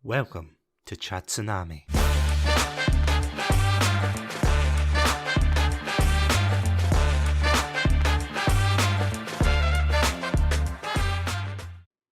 Welcome to Satsunami.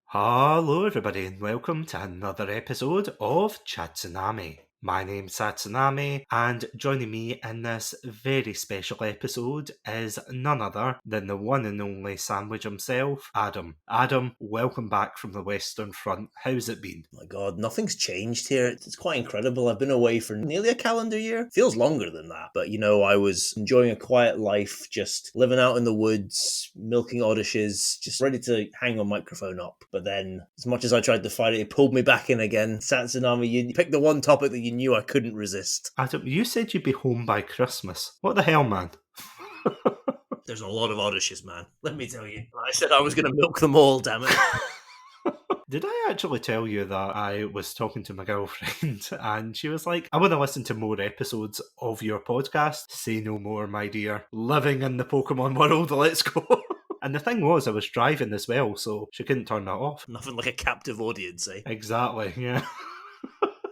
Hello everybody and welcome to another episode of Satsunami. My name's Satsunami and joining me in this very special episode is none other than the one and only sandwich himself, Adam. Adam, welcome back from the Western Front. How's it been? My God, nothing's changed here. It's quite incredible. I've been away for nearly a calendar year. Feels longer than that. But, I was enjoying a quiet life, just living out in the woods, milking odysseys, just ready to hang my microphone up. But then, as much as I tried to fight it, it pulled me back in again. Satsunami, you picked the one topic that you knew I couldn't resist. Adam, you said you'd be home by Christmas. What the hell, man? There's a lot of odysseys, man. Let me tell you. I said I was going to milk them all, damn it. Did I actually tell you that I was talking to my girlfriend and she was like, I want to listen to more episodes of your podcast. Say no more, my dear. Living in the Pokemon world, let's go. And the thing was, I was driving as well, so she couldn't turn that off. Nothing like a captive audience, eh? Exactly, yeah.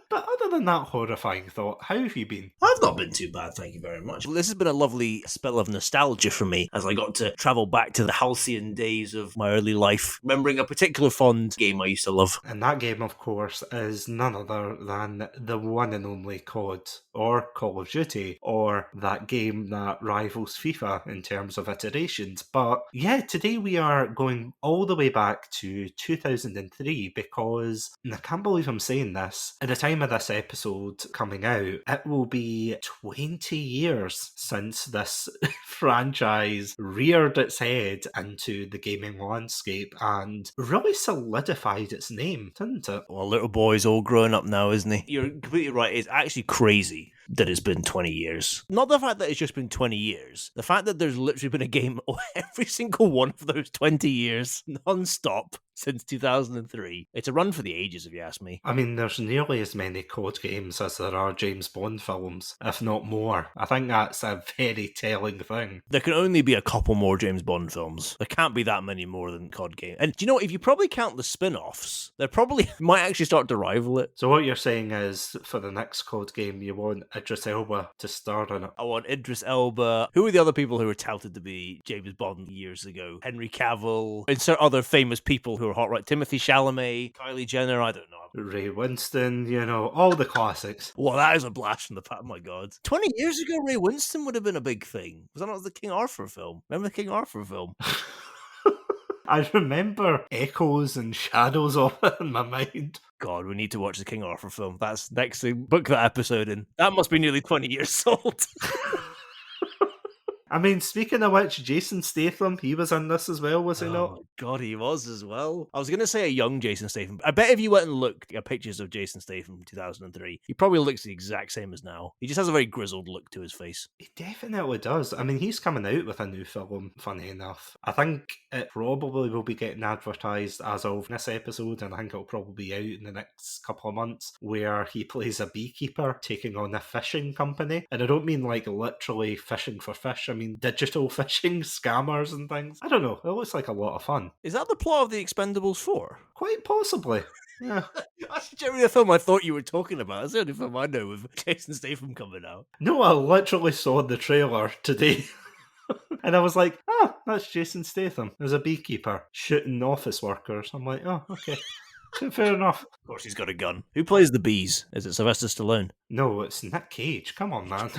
But other than that horrifying thought, how have you been? I've not been too bad, thank you very much. This has been a lovely spell of nostalgia for me as I got to travel back to the halcyon days of my early life, remembering a particular fond game I used to love. And that game, of course, is none other than the one and only COD, or Call of Duty, or that game that rivals FIFA in terms of iterations. But yeah, today we are going all the way back to 2003 because, and I can't believe I'm saying this, at the time of this episode coming out, it will be 20 years since this franchise reared its head into the gaming landscape and really solidified its name, didn't it? Well, little boy's all grown up now, isn't he? You're completely right. It's actually crazy that it's been 20 years. Not the fact that it's just been 20 years. The fact that there's literally been a game every single one of those 20 years, non-stop, since 2003. It's a run for the ages, if you ask me. I mean, there's nearly as many COD games as there are James Bond films, if not more. I think that's a very telling thing. There can only be a couple more James Bond films. There can't be that many more than COD games. And do you know what? If you probably count the spin-offs, they probably might actually start to rival it. So what you're saying is, for the next COD game, you want Idris Elba to star in it? I want Idris Elba. Who are the other people who were touted to be James Bond years ago? Henry Cavill. Insert other famous people who are hot, right? Timothy Chalamet, Kylie Jenner, I don't know. Ray Winston, all the classics. Well, that is a blast from the past, my God. 20 years ago, Ray Winston would have been a big thing. Was that not the King Arthur film? Remember the King Arthur film? I remember echoes and shadows of it in my mind. God, we need to watch the King Arthur film. That's next thing. Book that episode in. That must be nearly 20 years old. I mean, speaking of which, Jason Statham, he was in this as well, was he not? Oh, God, he was as well. I was going to say a young Jason Statham. I bet if you went and looked at pictures of Jason Statham from 2003, he probably looks the exact same as now. He just has a very grizzled look to his face. He definitely does. I mean, he's coming out with a new film, funny enough. I think it probably will be getting advertised as of this episode, and I think it'll probably be out in the next couple of months, where he plays a beekeeper taking on a fishing company. And I don't mean like literally fishing for fish, I mean digital fishing scammers and things. I don't know, it looks like a lot of fun. Is that the plot of The Expendables 4? Quite possibly. Yeah. That's generally the film I thought you were talking about. That's the only film I know with Jason Statham coming out. No, I literally saw the trailer today. And I was like, that's Jason Statham. There's a beekeeper shooting office workers. I'm like, oh, okay. Fair enough. Of course he's got a gun. Who plays the bees? Is it Sylvester Stallone? No, it's Nick Cage. Come on, man.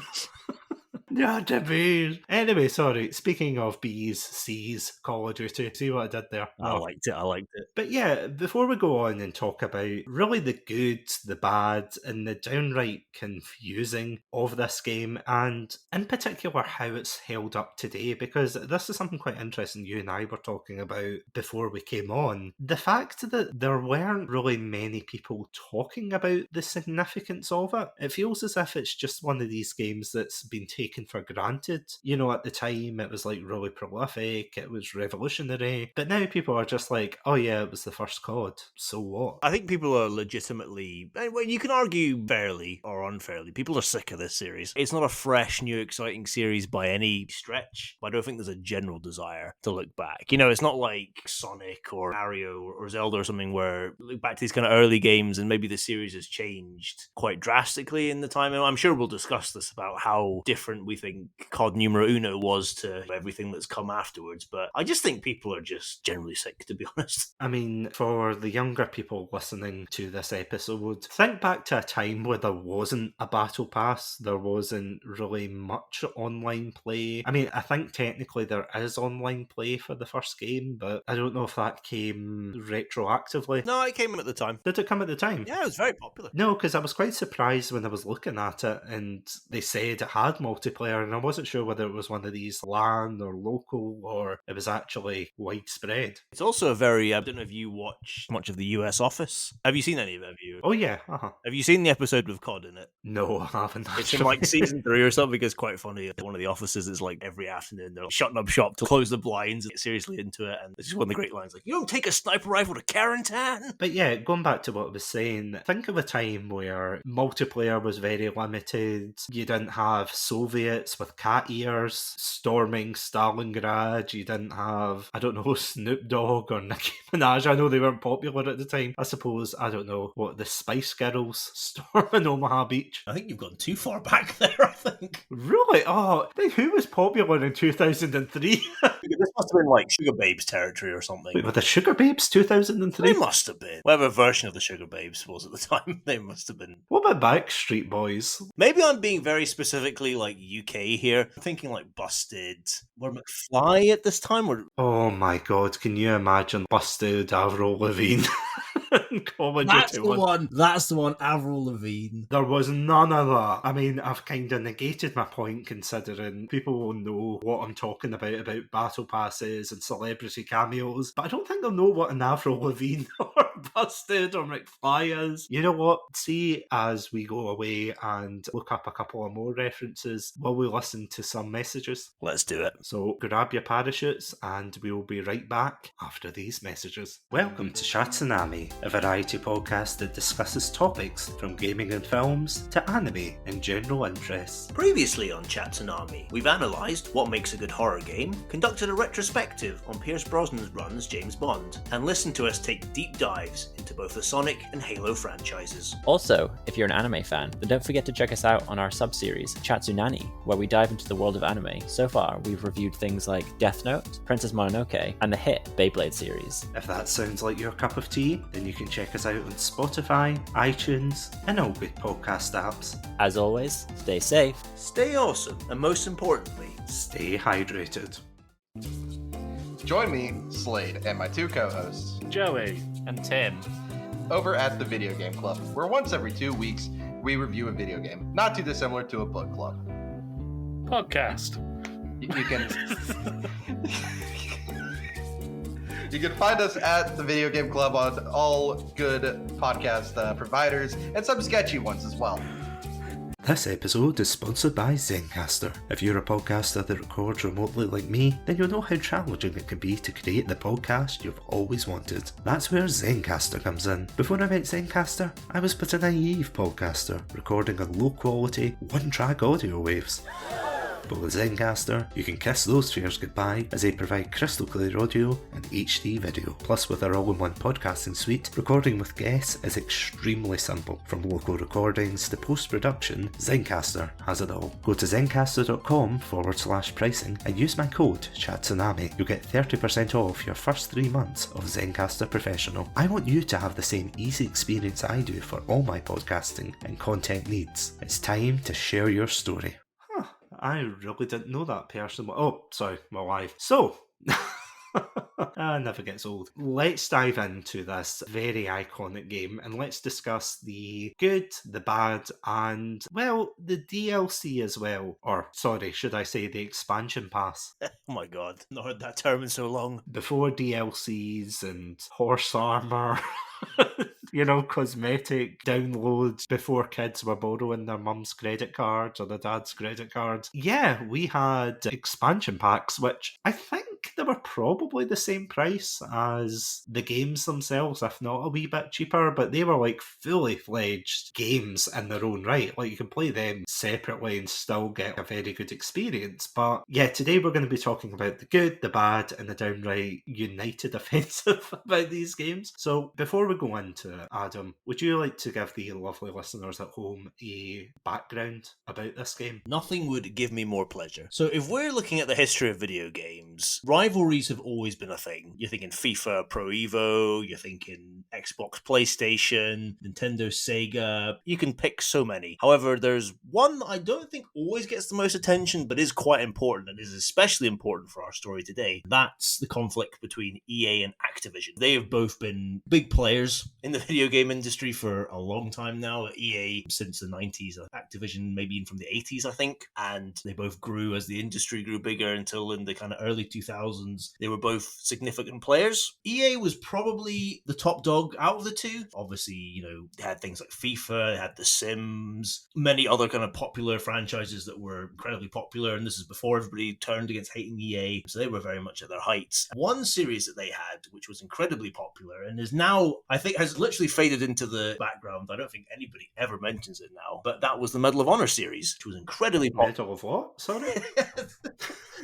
Not the bees. Anyway, sorry. Speaking of bees, C's, Call of Duty. See what I did there? I liked it. But yeah, before we go on and talk about really the good, the bad, and the downright confusing of this game, and in particular how it's held up today, because this is something quite interesting you and I were talking about before we came on. The fact that there weren't really many people talking about the significance of it. It feels as if it's just one of these games that's been taken taken for granted. You know, at the time it was like really prolific, it was revolutionary, but now people are just like, oh yeah, it was the first COD, so what? I think people are legitimately, well, you can argue fairly or unfairly, people are sick of this series. It's not a fresh, new, exciting series by any stretch, but I don't think there's a general desire to look back. You know, it's not like Sonic or Mario or Zelda or something where look back to these kind of early games and maybe the series has changed quite drastically in the time. And I'm sure we'll discuss this about how different we think COD Numero Uno was to everything that's come afterwards, but I just think people are just generally sick, to be honest. I mean, for the younger people listening to this episode, think back to a time where there wasn't a battle pass, there wasn't really much online play. I mean, I think technically there is online play for the first game, but I don't know if that came retroactively. No, it came in at the time. Did it come at the time? Yeah, it was very popular. No, because I was quite surprised when I was looking at it and they said it had multiplayer, and I wasn't sure whether it was one of these LAN or local or it was actually widespread. It's also a very, I don't know if you watch much of the US Office. Have you seen any of it? Have you? Oh yeah, Have you seen the episode with COD in it? No, I haven't. It's in like season 3 or something. It's quite funny. One of the offices is like every afternoon they're shutting up shop to close the blinds and get seriously into it. And it's just one of the great lines like, "You don't take a sniper rifle to Carentan." But yeah, going back to what I was saying, think of a time where multiplayer was very limited. You didn't have Soviets with cat ears storming Stalingrad. You didn't have, I don't know, Snoop Dogg or Nicki Minaj. I know they weren't popular at the time. I suppose, I don't know, what, the Spice Girls storming Omaha Beach. I think you've gone too far back there, I think. Really? Oh, then who was popular in 2003? This must have been like Sugar Babes territory or something. Wait, were the Sugar Babes 2003? They must have been. Whatever version of the Sugar Babes was at the time, they must have been. What about Backstreet Boys? Maybe I'm being very specifically like UK here. I'm thinking like Busted. Were McFly at this time? Or Oh my god, can you imagine Busted, Avril Lavigne? Call of That's Duty the 1. one. That's the one. Avril Lavigne. There was none of that. I mean, I've kind of negated my point considering people will know what I'm talking about battle passes and celebrity cameos, but I don't think they'll know what an Avril Lavigne or Busted or McFly is. You know what? See, as we go away and look up a couple of more references, will we listen to some messages? let's do it. So grab your parachutes and we'll be right back after these messages. Welcome to Satsunami, a variety podcast that discusses topics from gaming and films to anime and general interests. Previously on Chatsunami, we've analysed what makes a good horror game, conducted a retrospective on Pierce Brosnan's run as James Bond, and listened to us take deep dives into both the Sonic and Halo franchises. Also, if you're an anime fan, then don't forget to check us out on our sub-series, Chatsunani, where we dive into the world of anime. So far, we've reviewed things like Death Note, Princess Mononoke, and the hit Beyblade series. If that sounds like your cup of tea, then you can check us out on Spotify, iTunes, and all good podcast apps. As always, stay safe. Stay awesome, and most importantly, Stay hydrated. Join me, Slade, and my two co-hosts Joey and Tim. over at the Video Game Club, where once every 2 weeks we review a video game, not too dissimilar to a book club. Podcast. You can you can find us at the Video Game Club on all good podcast providers and some sketchy ones as well. This episode is sponsored by Zencastr. If you're a podcaster that records remotely like me, then you'll know how challenging it can be to create the podcast you've always wanted. That's where Zencastr comes in. Before I met Zencastr, I was but a naive podcaster, recording on low quality, one-track audio waves. But with Zencastr, you can kiss those fears goodbye as they provide crystal clear audio and HD video. Plus, with our all-in-one podcasting suite, recording with guests is extremely simple. From local recordings to post-production, Zencastr has it all. Go to zencastr.com/pricing and use my code CHATSUNAMI. You'll get 30% off your first 3 months of Zencastr Professional. I want you to have the same easy experience I do for all my podcasting and content needs. It's time to share your story. I really didn't know that person. Oh, sorry, my wife. So, never gets old. Let's dive into this very iconic game and let's discuss the good, the bad, and, well, the DLC as well. Or, sorry, should I say the expansion pass? oh my god, not heard that term in so long. Before DLCs and horse armour. cosmetic downloads before kids were borrowing their mum's credit cards or their dad's credit cards. Yeah, we had expansion packs, which I think they were probably the same price as the games themselves, if not a wee bit cheaper, but they were like fully fledged games in their own right. Like, you can play them separately and still get a very good experience. But yeah, today we're going to be talking about the good, the bad, and the downright united offensive about these games. So before we go into it, Adam, would you like to give the lovely listeners at home a background about this game? Nothing would give me more pleasure. So if we're looking at the history of video games, rivalries have always been a thing. You're thinking FIFA, Pro Evo, you're thinking Xbox, PlayStation, Nintendo, Sega. You can pick so many. However, there's one that I don't think always gets the most attention, but is quite important and is especially important for our story today. That's the conflict between EA and Activision. They have both been big players in the video game industry for a long time now. EA since the 90s, Activision maybe even from the 80s, I think. And they both grew as the industry grew bigger until in the kind of early 2000s. They were both significant players. EA was probably the top dog out of the two. Obviously, they had things like FIFA, they had The Sims, many other kind of popular franchises that were incredibly popular. And this is before everybody turned against hating EA. So they were very much at their heights. One series that they had, which was incredibly popular and is now, I think, has literally faded into the background. I don't think anybody ever mentions it now. But that was the Medal of Honor series, which was incredibly popular. Medal of what? Sorry?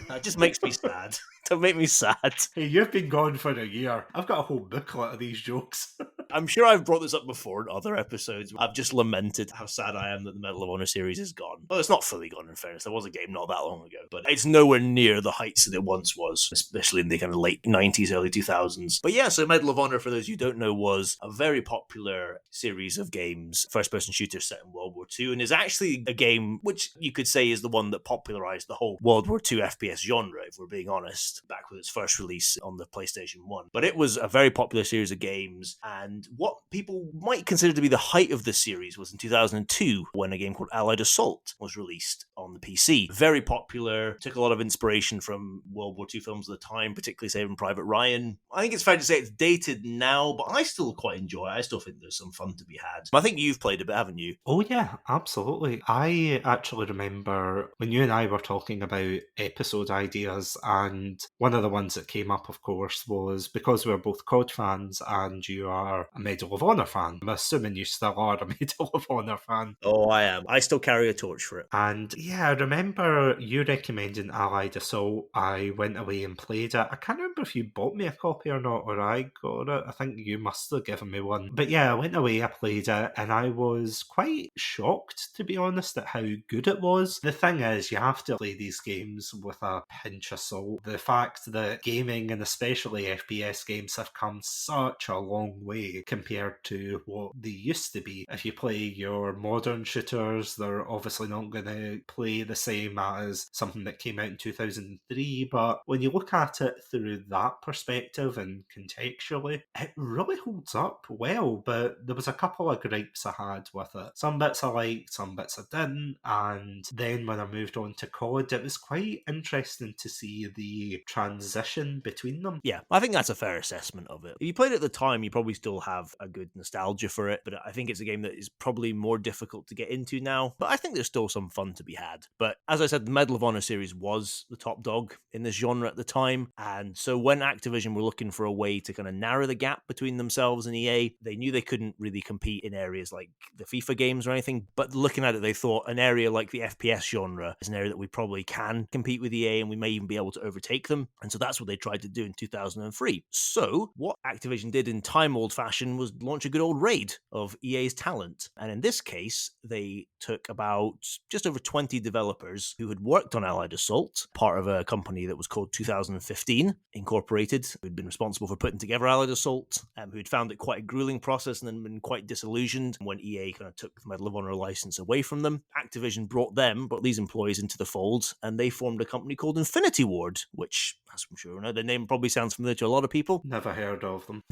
That just makes me sad. Don't make me sad. Hey, you've been gone for a year. I've got a whole booklet of these jokes. I'm sure I've brought this up before in other episodes. I've just lamented how sad I am that the Medal of Honor series is gone. Well, it's not fully gone, in fairness. There was a game not that long ago, but it's nowhere near the heights that it once was, especially in the kind of late 90s, early 2000s. But yeah, so Medal of Honor, for those you don't know, was a very popular series of games, first-person shooters set in World War II, and is actually a game which you could say is the one that popularized the whole World War II FPS genre, if we're being honest, back with its first release on the PlayStation 1. But it was a very popular series of games, and what people might consider to be the height of the series was in 2002, when a game called Allied Assault was released on the PC. Very popular, took a lot of inspiration from World War II films at the time, particularly Saving Private Ryan. I think it's fair to say it's dated now, but I still quite enjoy it. I still think there's some fun to be had. I think you've played a bit, haven't you? Oh yeah, absolutely. I actually remember when you and I were talking about episode ideas, and one of the ones that came up, of course, was because we're both COD fans and you are a Medal of Honor fan. I'm assuming you still are a Medal of Honor fan. Oh, I am. I still carry a torch for it. And yeah, I remember you recommending Allied Assault. I went away and played it. I can't remember if you bought me a copy or not, or I got it. I think you must have given me one. But yeah, I went away, I played it, and I was quite shocked, to be honest, at how good it was. The thing is, you have to play these games with a pinch of salt. The fact that gaming, and especially FPS games, have come such a long way compared to what they used to be. If you play your modern shooters, they're obviously not going to play the same as something that came out in 2003, but when you look at it through that perspective and contextually, it really holds up well. But there was a couple of gripes I had with it. Some bits I liked, some bits I didn't, and then when I moved on to COD, it was quite interesting to see the transition between them. Yeah, I think that's a fair assessment of it. If you played it at the time, you probably still have a good nostalgia for it, but I think it's a game that is probably more difficult to get into now. But I think there's still some fun to be had. But as I said, the Medal of Honor series was the top dog in this genre at the time, and so when Activision were looking for a way to kind of narrow the gap between themselves and EA, they knew they couldn't really compete in areas like the FIFA games or anything, but looking at it, they thought an area like the FPS genre is an area that we probably can compete with EA, and we may even be able to overtake them. And so that's what they tried to do in 2003. So what Activision did in time-old fashion was launch a good old raid of EA's talent. And in this case, they took about just over 20 developers who had worked on Allied Assault, part of a company that was called 2015 Incorporated, who'd been responsible for putting together Allied Assault, who'd found it quite a grueling process and then been quite disillusioned when EA kind of took the Medal of Honor license away from them. Activision brought these employees into the fold, and they formed a company called Infinity Ward, which, as I'm sure you know, the name probably sounds familiar to a lot of people. Never heard of them.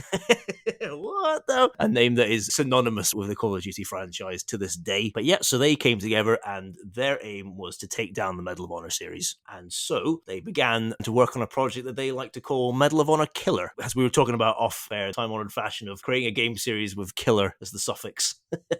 What? what though? A name that is synonymous with the Call of Duty franchise to this day. But yeah, so they came together and their aim was to take down the Medal of Honor series. And so they began to work on a project that they like to call Medal of Honor Killer, as we were talking about off air, time-honored fashion of creating a game series with killer as the suffix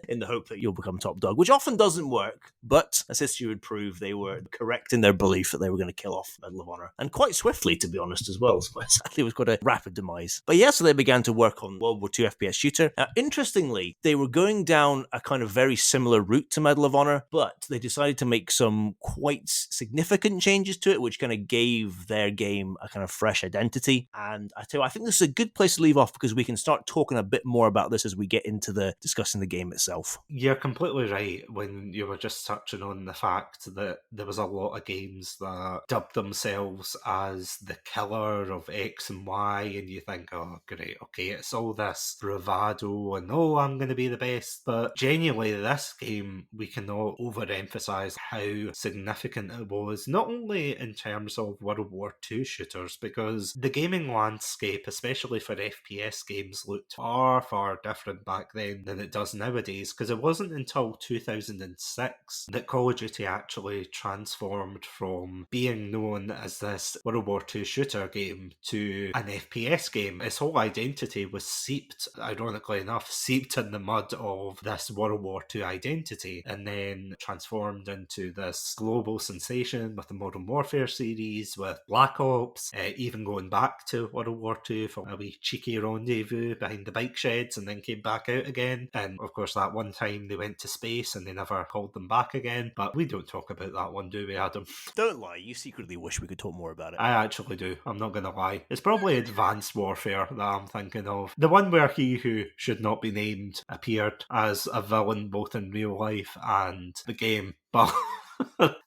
in the hope that you'll become top dog, which often doesn't work. But as history would prove, they were correct in their belief that they were going to kill off Medal of Honor. And quite swiftly, to be honest, as well. So sadly, it was quite a rapid demise. But yeah, so they began to work on World War II FPS shooter. Now, interestingly, they were going down a kind of very similar route to Medal of Honor, but they decided to make some quite significant changes to it, which kind of gave their game a kind of fresh identity. And I tell you, I think this is a good place to leave off because we can start talking a bit more about this as we get into the discussing the game itself. You're completely right when you were just touching on the fact that there was a lot of games that dubbed themselves as the killer of X and Y, and you think, oh, great, okay, it's all this bravado and oh, I'm going to be the best. But genuinely, this game, we cannot overemphasize how significant it was, not only in terms of World War II shooters, because the gaming landscape, especially for FPS games, looked far, far different back then than it does nowadays, because it wasn't until 2006 that Call of Duty actually transformed from being known as this World War II shooter game to an FPS game. Its whole identity was seeped, ironically enough, seeped in the mud of this World War II identity, and then transformed into this global sensation with the Modern Warfare series, with Black Ops, even going back to World War II for a wee cheeky rendezvous behind the bike sheds and then came back out again. And of course, that one time they went to space and they never called them back again. But we don't talk about that one, do we, Adam? Don't lie, you secretly wish we could talk more about it. I actually do. I'm not going to lie. It's probably Advanced Warfare that I'm thinking of. The one where he who should not be named appeared as a villain both in real life and the game. But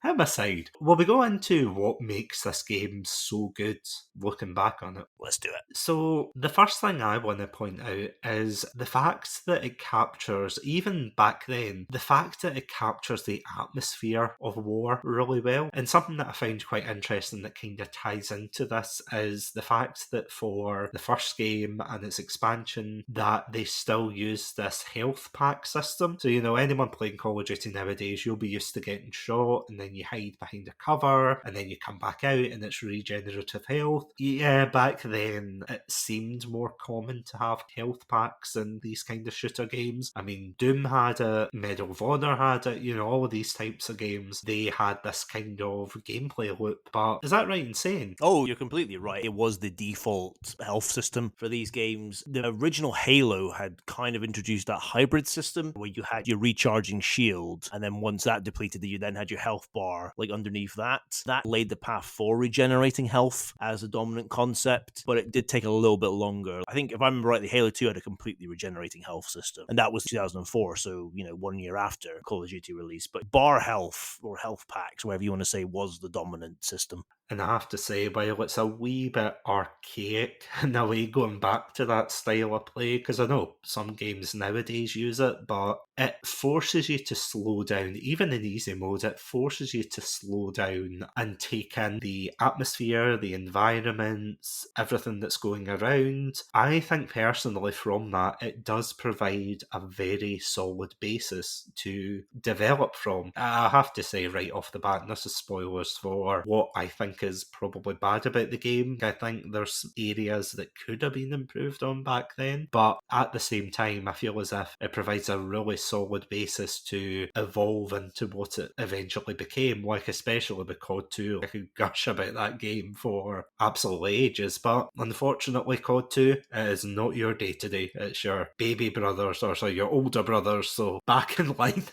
him aside, will we go into what makes this game so good looking back on it? Let's do it. So the first thing I want to point out is the fact that it captures, even back then, the fact that it captures the atmosphere of war really well. And something that I find quite interesting that kind of ties into this is the fact that for the first game and its expansion, that they still use this health pack system. So, you know, anyone playing Call of Duty nowadays, you'll be used to getting shot and then you hide behind a cover and then you come back out and it's regenerative health. Yeah, back then it seemed more common to have health packs in these kind of shooter games. I mean, Doom had it, Medal of Honor had it, you know, all of these types of games, they had this kind of gameplay loop. But is that right in saying? Oh, you're completely right. It was the default health system for these games. The original Halo had kind of introduced that hybrid system where you had your recharging shield, and then once that depleted, you then had your health bar like underneath that. That laid the path for regenerating health as a dominant concept, but it did take a little bit longer. I think if I remember rightly, Halo 2 had a completely regenerating health system, and that was 2004, so, you know, 1 year after Call of Duty release. But bar health, or health packs, whatever you want to say, was the dominant system. And I have to say, while it's a wee bit archaic in a way going back to that style of play, because I know some games nowadays use it, but it forces you to slow down. Even in easy mode, it forces you to slow down and take in the atmosphere, the environments, everything that's going around. I think personally from that, it does provide a very solid basis to develop from. I have to say right off the bat, and this is spoilers for what I think is probably bad about the game. I think there's areas that could have been improved on back then, but at the same time, I feel as if it provides a really solid basis to evolve into what it eventually became, like especially with COD 2. I could gush about that game for absolutely ages, but unfortunately COD 2 is not your day-to-day. It's your baby brothers, or your older brothers, so back in line.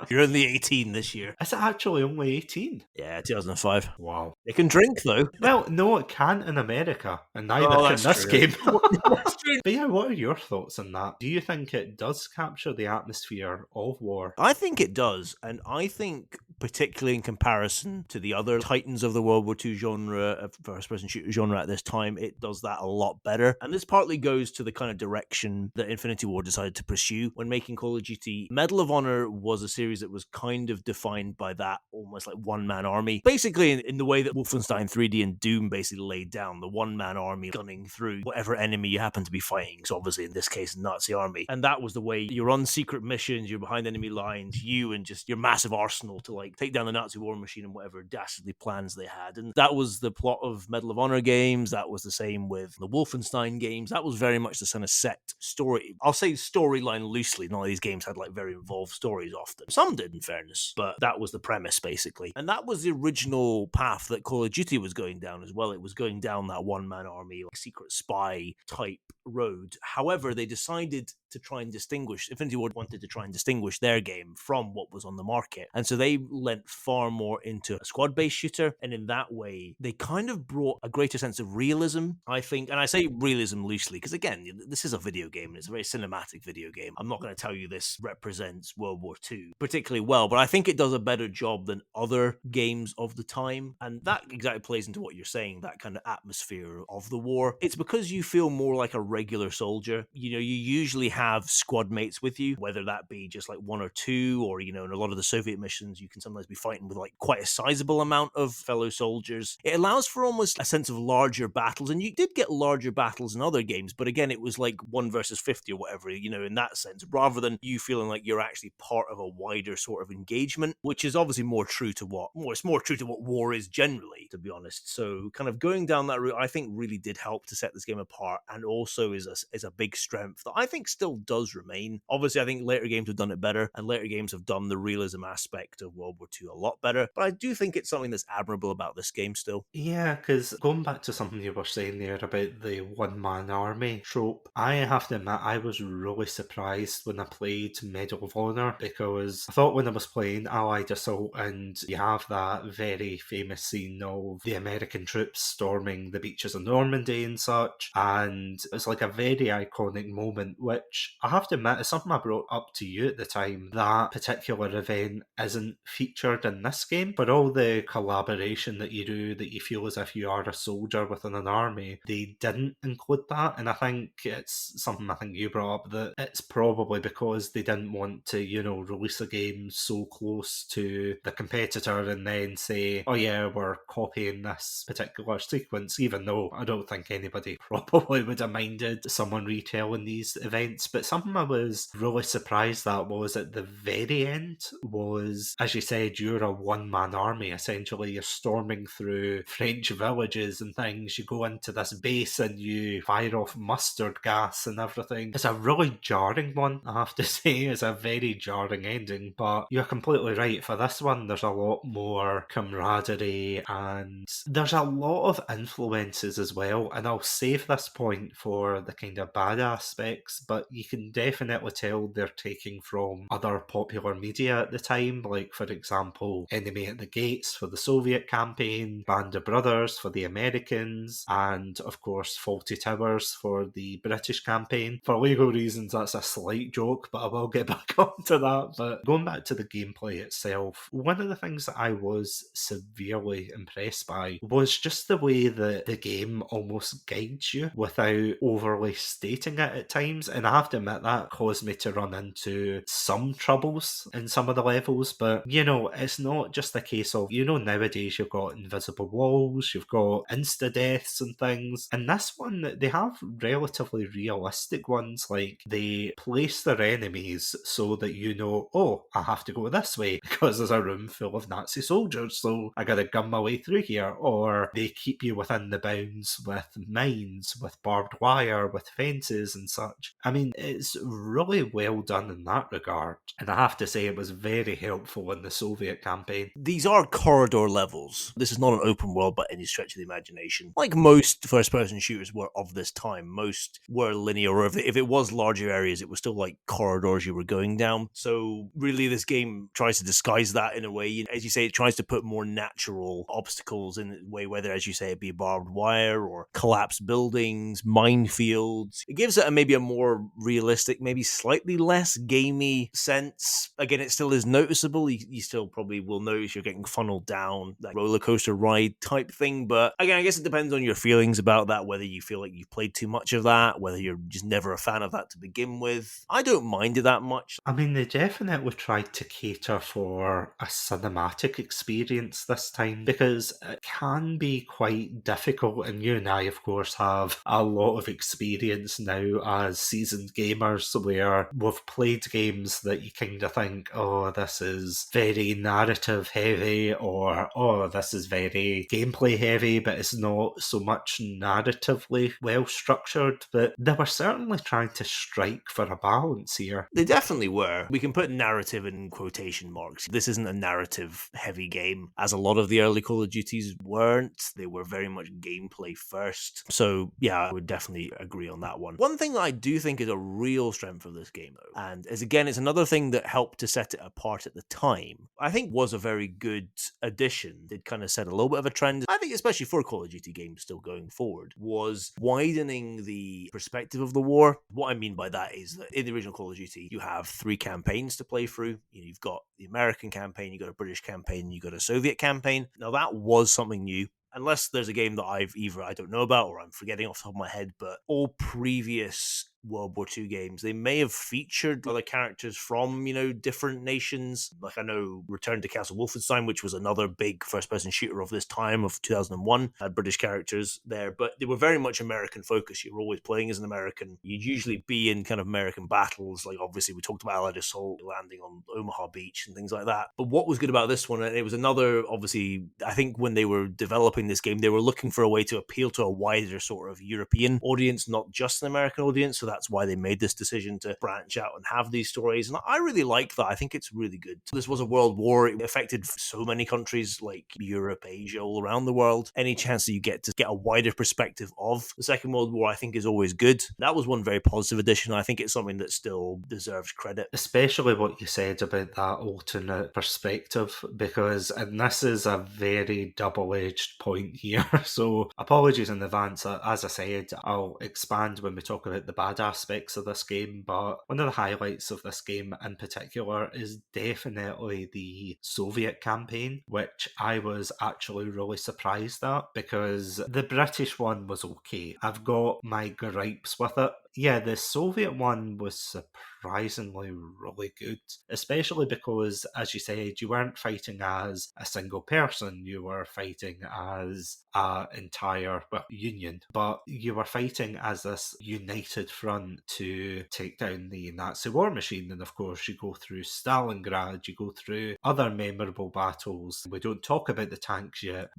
You're only 18 this year. Is it actually only 18? Yeah, 2005. Wow. They can drink, though. Well, no, it can in America, and neither Oh, can that's this true. game. But yeah, what are your thoughts on that? Do you think it does capture the atmosphere of war? I think it does, and I think particularly in comparison to the other titans of the World War II genre, first-person shooter genre at this time. It does that a lot better. And this partly goes to the kind of direction that Infinity Ward decided to pursue when making Call of Duty. Medal of Honor was a series that was kind of defined by that almost like one-man army. Basically, in the way that Wolfenstein 3D and Doom basically laid down, the one-man army gunning through whatever enemy you happen to be fighting. So obviously, in this case, Nazi army. And that was the way you're on secret missions, you're behind enemy lines, you and just your massive arsenal to like take down the Nazi war machine and whatever dastardly plans they had. And that was the plot of Medal of Honor games. That was the same with the Wolfenstein games. That was very much the kind of set story. I'll say storyline loosely. None of these games had like very involved stories often. Some did, in fairness, but that was the premise basically. And that was the original path that Call of Duty was going down as well. It was going down that one-man army, like secret spy type road. However, they decided to try and distinguish, Infinity Ward wanted to try and distinguish their game from what was on the market. And so they lent far more into a squad-based shooter. And in that way, they kind of brought a greater sense of realism, I think. And I say realism loosely, because again, this is a video game and it's a very cinematic video game. I'm not going to tell you this represents World War II particularly well, but I think it does a better job than other games of the time. And that exactly plays into what you're saying, that kind of atmosphere of the war. It's because you feel more like a regular soldier. You know, you usually have squad mates with you, whether that be just like one or two, or, you know, in a lot of the Soviet missions, you can sometimes be fighting with like quite a sizable amount of fellow soldiers. It allows for almost a sense of larger battles, and you did get larger battles in other games, but again, it was like 1 versus 50 or whatever, you know, in that sense, rather than you feeling like you're actually part of a wider sort of engagement, which is obviously more true to what war is generally, to be honest. So kind of going down that route, I think really did help to set this game apart, and also is a big strength that I think still does remain. Obviously, I think later games have done it better, and later games have done the realism aspect of World War II a lot better, but I do think it's something that's admirable about this game still. Yeah, because going back to something you were saying there about the one-man army trope, I have to admit I was really surprised when I played Medal of Honor, because I thought when I was playing Allied Assault and you have that very famous scene of the American troops storming the beaches of Normandy and such, and it's like a very iconic moment, which I have to admit is something I brought up to you at the time. That particular event isn't featured in this game. For all the collaboration that you do, that you feel as if you are a soldier within an army, they didn't include that, and I think it's something I think you brought up, that it's probably because they didn't want to, you know, release a game so close to the competitor and then say, oh yeah, we're copying this particular sequence, even though I don't think anybody probably would have minded someone retelling these events. But something I was really surprised at was at the very end was, as you said, you're a one-man army, essentially. You're storming through French villages and things. You go into this base and you fire off mustard gas and everything. It's a really jarring one, I have to say. It's a very jarring ending, but you're completely right. For this one, there's a lot more camaraderie and there's a lot of influences as well, and I'll save this point for the kind of bad aspects, but you can definitely tell they're taking from other popular media at the time, like for example Enemy at the Gates for the Soviet campaign, Band of Brothers for the Americans, and of course Fawlty Towers for the British campaign. For legal reasons that's a slight joke, but I will get back onto that. But going back to the gameplay itself, one of the things that I was severely impressed by was just the way that the game almost guides you without overly stating it at times, and I have to admit that caused me to run into some troubles in some of the levels. But you know, it's not just a case of, you know, nowadays you've got invisible walls, you've got insta deaths and things. In this one, they have relatively realistic ones, like they place their enemies so that you know, oh, I have to go this way because there's a room full of Nazi soldiers, so I gotta gun my way through here. Or they keep you within the bounds with mines, with barbed wire, with fences and such. I mean, it's really well done in that regard, and I have to say it was very helpful in the Soviet campaign. These are corridor levels. This is not an open world by any stretch of the imagination. Like most first-person shooters were of this time, most were linear, or if it was larger areas, it was still like corridors you were going down. So really this game tries to disguise that in a way. As you say, it tries to put more natural obstacles in a way, whether, as you say, it be barbed wire or collapsed buildings, minefields. It gives it maybe a more realistic, maybe slightly less gamey sense. Again, it still is noticeable. You still probably will notice you're getting funneled down that roller coaster ride type thing. But again, I guess it depends on your feelings about that, whether you feel like you've played too much of that, whether you're just never a fan of that to begin with. I don't mind it that much. I mean, they definitely tried to cater for a cinematic experience this time, because it can be quite difficult, and you and I, of course, have a lot of experience now as seasoned gamers where we've played games that you kind of think, oh, this is very narrative heavy, or oh, this is very gameplay heavy, but it's not so much narratively well structured. But they were certainly trying to strike for a balance here. They definitely were. We can put narrative in quotation marks. This isn't a narrative heavy game, as a lot of the early Call of Duties weren't. They were very much gameplay first. So yeah, I would definitely agree on that one. One thing that I do think is a real strength of this game, though, and is again, it's another thing that helped to set it apart at the time, I think was a very good addition. It kind of set a little bit of a trend, I think, especially for Call of Duty games still going forward, was widening the perspective of the war. What I mean by that is that in the original Call of Duty, you have 3 campaigns to play through. You've got the American campaign, you've got a British campaign, you've got a Soviet campaign. Now that was something new. Unless there's a game that I don't know about or I'm forgetting off the top of my head, but all previous World War II games, they may have featured other characters from, different nations. Like I know Return to Castle Wolfenstein, which was another big first-person shooter of this time, of 2001, had British characters there, but they were very much American focused. You were always playing as an American. You'd usually be in kind of American battles, like obviously we talked about Allied Assault, landing on Omaha Beach and things like that. But what was good about this one, and it was another, obviously, I think when they were developing this game, they were looking for a way to appeal to a wider sort of European audience, not just an American audience, so that's why they made this decision to branch out and have these stories. And I really like that. I think it's really good. This was a world war. It affected so many countries like Europe, Asia, all around the world. Any chance that you get to get a wider perspective of the Second World War, I think is always good. That was one very positive addition. I think it's something that still deserves credit. Especially what you said about that alternate perspective, because, and this is a very double-edged point here, so apologies in advance. As I said, I'll expand when we talk about the bad aspects of this game, but one of the highlights of this game in particular is definitely the Soviet campaign, which I was actually really surprised at, because the British one was okay. I've got my gripes with it. Yeah, the Soviet one was surprisingly really good, especially because, as you said, you weren't fighting as a single person, you were fighting as an entire union, but you were fighting as this united front to take down the Nazi war machine. And of course, you go through Stalingrad, you go through other memorable battles. We don't talk about the tanks yet,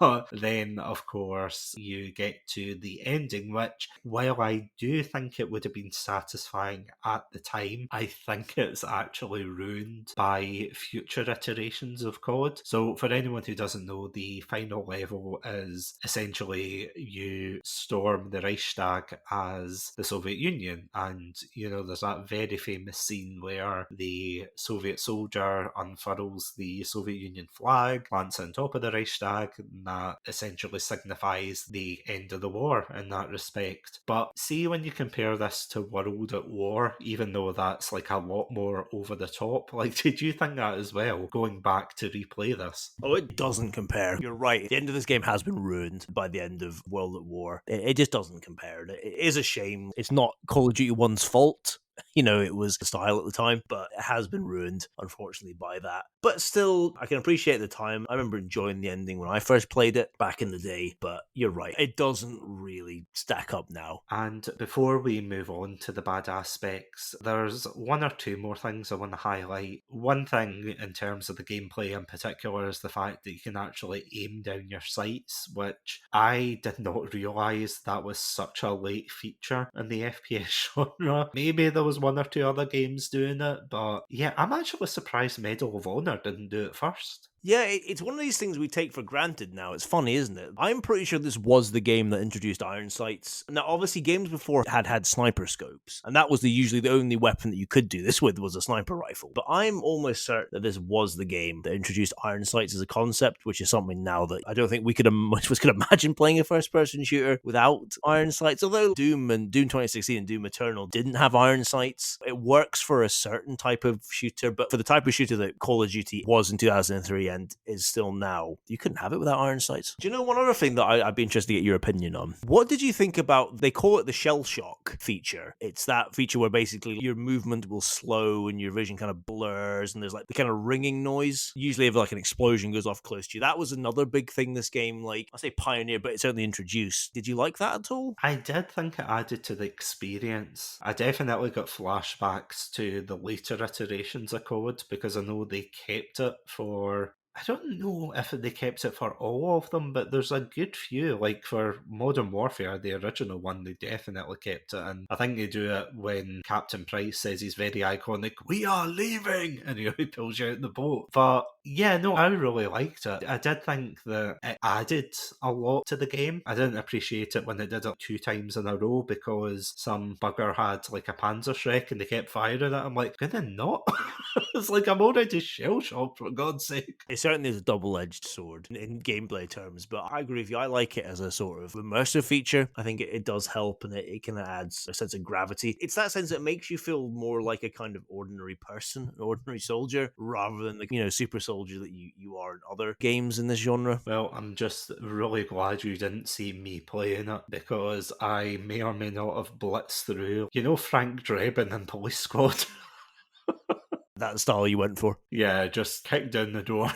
but then, of course, you get to the ending, which, while I do think it would have been satisfying at the time, I think it's actually ruined by future iterations of COD. So for anyone who doesn't know, the final level is essentially you storm the Reichstag as the Soviet Union, and there's that very famous scene where the Soviet soldier unfurls the Soviet Union flag, plants it on top of the Reichstag, and that essentially signifies the end of the war in that respect. But see, when you compare this to World at War, even though that's like a lot more over the top, like, did you think that as well, going back to replay this? Oh, it doesn't compare. You're right. The end of this game has been ruined by the end of World at War. It just doesn't compare. It is a shame. It's not Call of Duty 1's fault. It was the style at the time, but it has been ruined, unfortunately, by that. But still, I can appreciate the time. I remember enjoying the ending when I first played it back in the day, but you're right. It doesn't really stack up now. And before we move on to the bad aspects, there's one or two more things I want to highlight. One thing in terms of the gameplay in particular is the fact that you can actually aim down your sights, which I did not realise that was such a late feature in the FPS genre. Maybe there was one or two other games doing it, but yeah, I'm actually surprised Medal of Honor didn't do it first. Yeah, it's one of these things we take for granted now. It's funny, isn't it? I'm pretty sure this was the game that introduced iron sights. Now, obviously, games before had sniper scopes, and that was usually the only weapon that you could do this with was a sniper rifle. But I'm almost certain that this was the game that introduced iron sights as a concept, which is something now that I don't think much of us could imagine playing a first-person shooter without iron sights. Although Doom 2016 and Doom Eternal didn't have iron sights, it works for a certain type of shooter, but for the type of shooter that Call of Duty was in 2003 and is still now, you couldn't have it without iron sights. Do you know one other thing that I'd be interested to get your opinion on? What did you think about, they call it the shell shock feature. It's that feature where basically your movement will slow and your vision kind of blurs and there's like the kind of ringing noise. Usually if like an explosion goes off close to you. That was another big thing this game, like, I say pioneer, but it certainly introduced. Did you like that at all? I did think it added to the experience. I definitely got flashbacks to the later iterations of COD because I know they kept it for... I don't know if they kept it for all of them, but there's a good few. Like for Modern Warfare, the original one, they definitely kept it. And I think they do it when Captain Price says he's very iconic, "We are leaving!" And he pulls you out the boat. But yeah, no, I really liked it. I did think that it added a lot to the game. I didn't appreciate it when they did it 2 times in a row because some bugger had like a Panzerschreck and they kept firing it. I'm like, could they not? It's like, I'm already shell-shocked, for God's sake. It certainly is a double-edged sword in gameplay terms, but I agree with you. I like it as a sort of immersive feature. I think it does help, and it kind of adds a sense of gravity. It's that sense that makes you feel more like a kind of ordinary person, an ordinary soldier, rather than the super soldier that you are in other games in this genre. Well, I'm just really glad you didn't see me playing it, because I may or may not have blitzed through. You know Frank Drebin in Police Squad? That style you went for. Yeah, just kick down the door.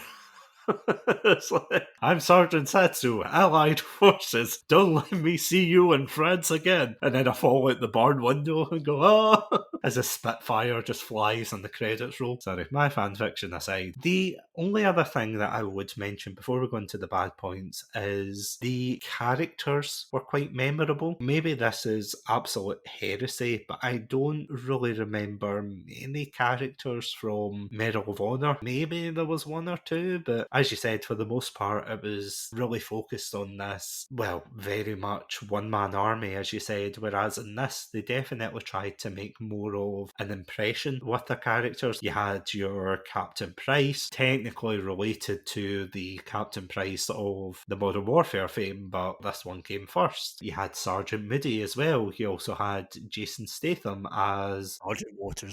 It's like, I'm Sergeant Satsu, Allied Forces. Don't let me see you in France again. And then I fall out the barn window and go, oh, as a Spitfire just flies and the credits roll. Sorry, my fanfiction aside. The only other thing that I would mention before we go into the bad points is the characters were quite memorable. Maybe this is absolute heresy, but I don't really remember many characters from Medal of Honor. Maybe there was 1 or 2, but as you said, for the most part, it was really focused on this, well, very much one-man army, as you said, whereas in this, they definitely tried to make more of an impression with the characters. You had your Captain Price, technically related to the Captain Price of the Modern Warfare fame, but this one came first. You had Sergeant Moody as well. You also had Jason Statham as...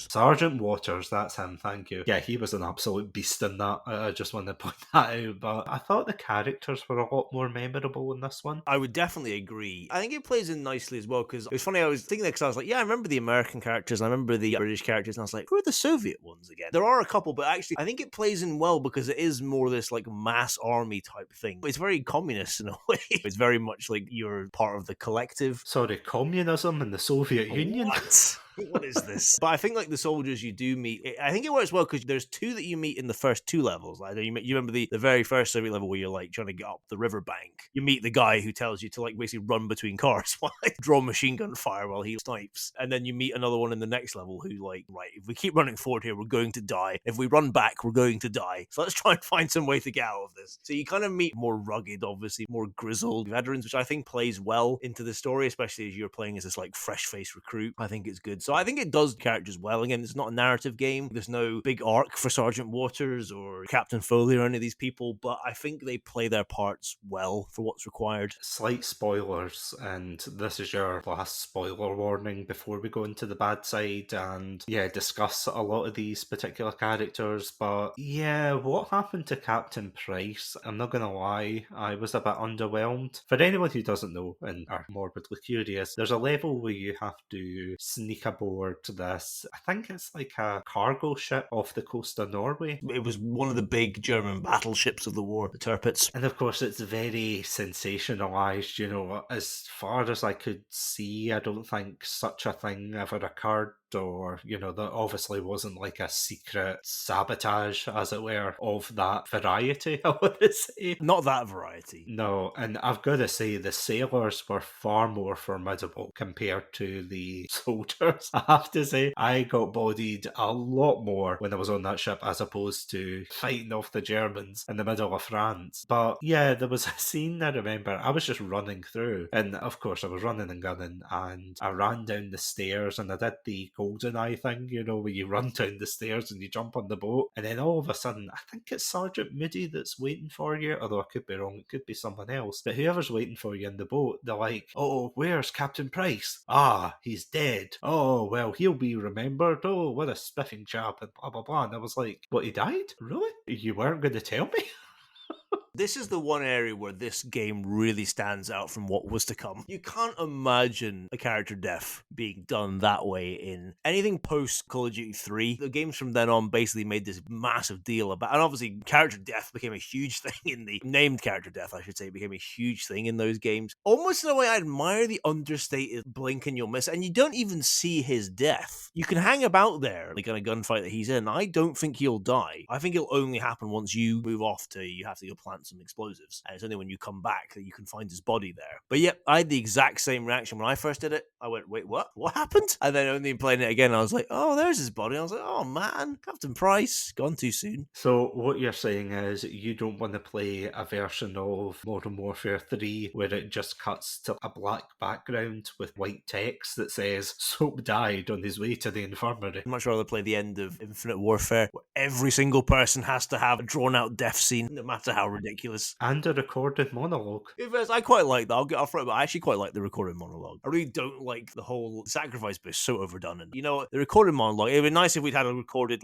Sergeant Waters, that's him, thank you. Yeah, he was an absolute beast in that. I just want to point that out, but I thought the characters were a lot more memorable in this one. I would definitely agree. I think it plays in nicely as well, because it was funny, I was thinking that because I was like, yeah, I remember the American characters, I remember the British characters, and I was like, who are the Soviet ones again? There are a couple, but actually, I think it plays in well because it is more this like mass army type thing. It's very communist in a way. It's very much like you're part of the collective. Sorry, communism in the Soviet Union? What is this? But I think like the soldiers you do meet, I think it works well because there's 2 that you meet in the first 2 levels. Like you remember the very first Soviet level where you're like trying to get up the riverbank. You meet the guy who tells you to like basically run between cars while draw machine gun fire while he snipes. And then you meet another one in the next level who like, right, if we keep running forward here, we're going to die. If we run back, we're going to die. So let's try and find some way to get out of this. So you kind of meet more rugged, obviously, more grizzled veterans, which I think plays well into the story, especially as you're playing as this like fresh-faced recruit. I think it's good. So I think it does characters well. Again, it's not a narrative game. There's no big arc for Sergeant Waters or Captain Foley or any of these people, but I think they play their parts well for what's required. Slight spoilers, and this is your last spoiler warning before we go into the bad side and, yeah, discuss a lot of these particular characters. But, yeah, what happened to Captain Price? I'm not gonna lie, I was a bit underwhelmed. For anyone who doesn't know and are morbidly curious, there's a level where you have to sneak aboard this, I think it's like a cargo ship off the coast of Norway. It was one of the big German battleships of the war, the Tirpitz. And of course it's very sensationalised, as far as I could see, I don't think such a thing ever occurred or, there obviously wasn't like a secret sabotage, as it were, of that variety, I would say. Not that variety. No, and I've got to say the sailors were far more formidable compared to the soldiers. I have to say, I got bodied a lot more when I was on that ship as opposed to fighting off the Germans in the middle of France. But yeah, there was a scene I remember, I was just running through, and of course I was running and gunning, and I ran down the stairs and I did the GoldenEye thing, where you run down the stairs and you jump on the boat, and then all of a sudden, I think it's Sergeant Moody that's waiting for you, although I could be wrong, it could be someone else, but whoever's waiting for you in the boat, they're like, oh, where's Captain Price? Ah, he's dead. Oh, well, he'll be remembered. Oh, what a spiffing chap, and blah, blah, blah. And I was like, what, he died? Really? You weren't going to tell me? This is the one area where this game really stands out from what was to come. You can't imagine a character death being done that way in anything post Call of Duty 3. The games from then on basically made this massive deal about, and obviously character death became a huge thing in the named character death, I should say, became a huge thing in those games. Almost in a way, I admire the understated blink and you'll miss it, and you don't even see his death. You can hang about there, like in a gunfight that he's in. I don't think he'll die. I think it'll only happen once you move off to, you have to go plant some explosives, and it's only when you come back that you can find his body there. But yep, I had the exact same reaction when I first did it. I went, wait, what happened? And then only playing it again, I was like, oh, there's his body. I was like, oh man, Captain Price gone too soon. So what you're saying is you don't want to play a version of Modern Warfare 3 where it just cuts to a black background with white text that says Soap died on his way to the infirmary. I'd much rather play the end of Infinite Warfare where every single person has to have a drawn out death scene, no matter how ridiculous. And a recorded monologue. I quite like that. I'll throw it, but I actually quite like the recorded monologue. I really don't like the whole sacrifice bit. It's so overdone. And the recorded monologue, it'd be nice if we'd had a recorded,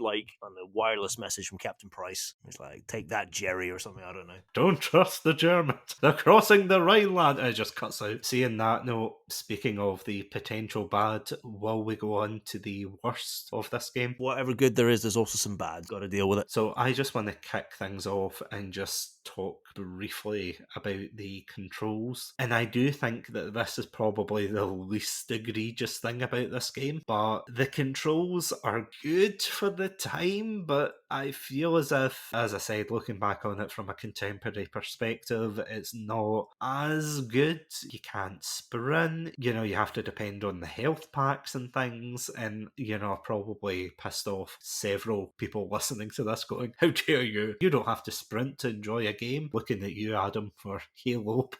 wireless message from Captain Price. It's like, take that, Jerry, or something. I don't know. Don't trust the Germans. They're crossing the Rhineland. It just cuts out. Seeing that note, speaking of the potential bad, will we go on to the worst of this game? Whatever good there is, there's also some bad. Got to deal with it. So I just want to kick things off and just talk briefly about the controls. And I do think that this is probably the least egregious thing about this game, but the controls are good for the time, but I feel as if, as I said, looking back on it from a contemporary perspective, it's not as good. You can't sprint, you have to depend on the health packs and things, and, I've probably pissed off several people listening to this going, how dare you? You don't have to sprint to enjoy a game. Looking at you, Adam, for Halo.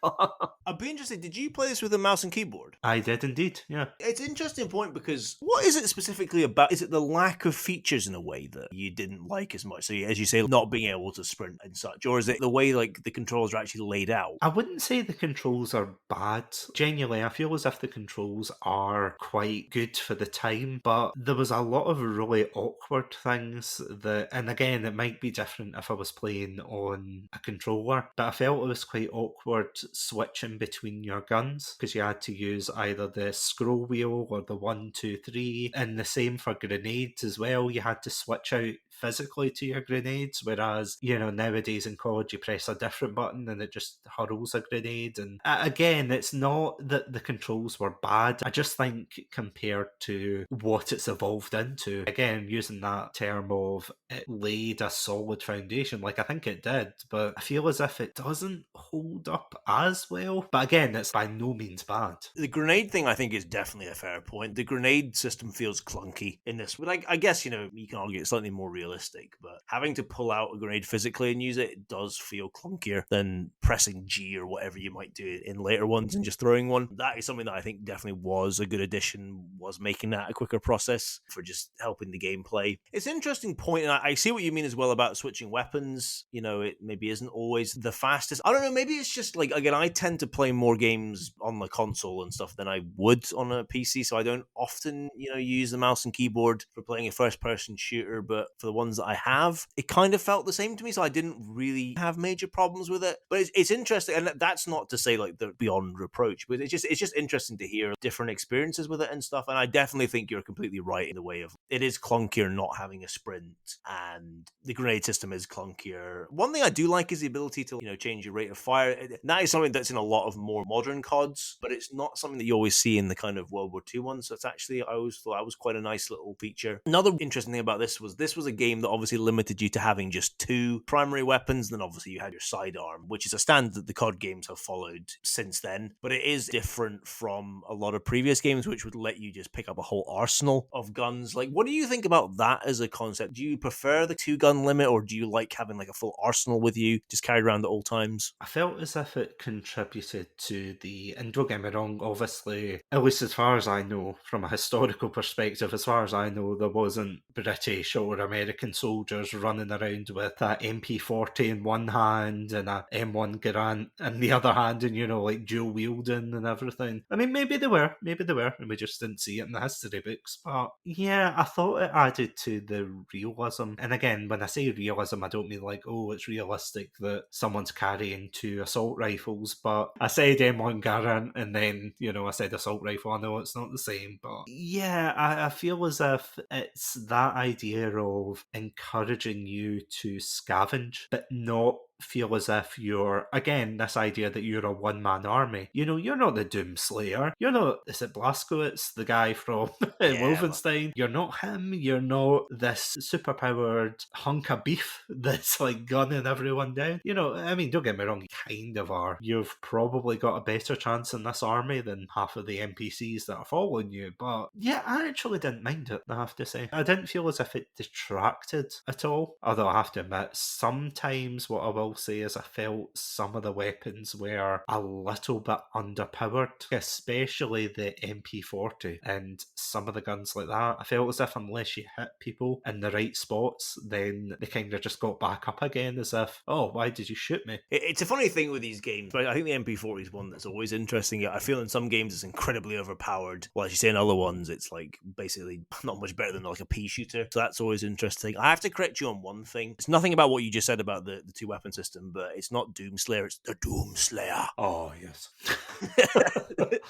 I'd be interested, did you play this with a mouse and keyboard? I did indeed, yeah. It's an interesting point because what is it specifically about? Is it the lack of features in a way that you didn't like as much? So as you say, not being able to sprint and such, or is it the way the controls are actually laid out? I wouldn't say the controls are bad. Genuinely, I feel as if the controls are quite good for the time, but there was a lot of really awkward things that, and again, it might be different if I was playing on a controller, but I felt it was quite awkward switching between your guns because you had to use either the scroll wheel or the 1, 2, 3, and the same for grenades as well. You had to switch out physically to your grenades, whereas nowadays in COD you press a different button and it just hurls a grenade. And again, it's not that the controls were bad, I just think compared to what it's evolved into, again using that term of it laid a solid foundation, I think it did, but I feel as if it doesn't hold up as well. But again, it's by no means bad. The grenade thing I think is definitely a fair point. The grenade system feels clunky in this, but I guess you can argue it's slightly more realistic, but having to pull out a grenade physically and use it does feel clunkier than pressing G or whatever you might do in later ones and just throwing one. That is something that I think definitely was a good addition, was making that a quicker process for just helping the gameplay. It's an interesting point, and I see what you mean as well about switching weapons. It maybe isn't always the fastest. I don't know, maybe it's just again, I tend to play more games on the console and stuff than I would on a PC, so I don't often, use the mouse and keyboard for playing a first-person shooter, but for the ones that I have, it kind of felt the same to me, so I didn't really have major problems with it. But it's interesting, and that's not to say they're beyond reproach, but it's just interesting to hear different experiences with it and stuff, and I definitely think you're completely right in the way of it is clunkier not having a sprint, and the grenade system is clunkier. One thing I do like is the ability to, change your rate of fire. And that is something that's in a lot of more modern CODs, but it's not something that you always see in the kind of World War II ones. So it's actually, I always thought that was quite a nice little feature. Another interesting thing about this was a game that obviously limited you to having just 2 primary weapons. Then obviously you had your sidearm, which is a standard that the COD games have followed since then. But it is different from a lot of previous games, which would let you just pick up a whole arsenal of guns. Like, what do you think about that as a concept? Do you prefer the 2-gun limit, or do you like having like a full arsenal with you just carried around at all times? I felt as if it contributed to and don't get me wrong, obviously, at least as far as I know, from a historical perspective, as far as I know, there wasn't British or American soldiers running around with that MP40 in one hand and a M1 Garand in the other hand, and like dual wielding and everything. I mean, maybe they were, and we just didn't see it in the history books. But yeah, I thought it added to the realism. And again, when I say realism, I don't mean like, oh, it's realistic that someone's carrying 2 assault rifles, but I said M1 Garand and then, I said assault rifle. I know it's not the same, but yeah, I feel as if it's that idea of encouraging you to scavenge, but not feel as if you're, again, this idea that you're a one-man army. You're not the Doomslayer. You're not, is it Blazkowicz, the guy from Wolfenstein? You're not him. You're not this superpowered hunk of beef that's like gunning everyone down. I mean, don't get me wrong, you kind of are. You've probably got a better chance in this army than half of the NPCs that are following you. But yeah, I actually didn't mind it, I have to say. I didn't feel as if it detracted at all. Although I have to admit, sometimes what I will say is I felt some of the weapons were a little bit underpowered, especially the MP40 and some of the guns like that. I felt as if unless you hit people in the right spots, then they kind of just got back up again, as if, oh, why did you shoot me? It's a funny thing with these games, but I think the MP40 is one that's always interesting. I feel in some games it's incredibly overpowered, while as you say in other ones it's like basically not much better than like a pea shooter. So that's always interesting. I have to correct you on one thing. It's nothing about what you just said about the 2-weapon system, but it's not Doomslayer, it's the Doomslayer. Oh, yes.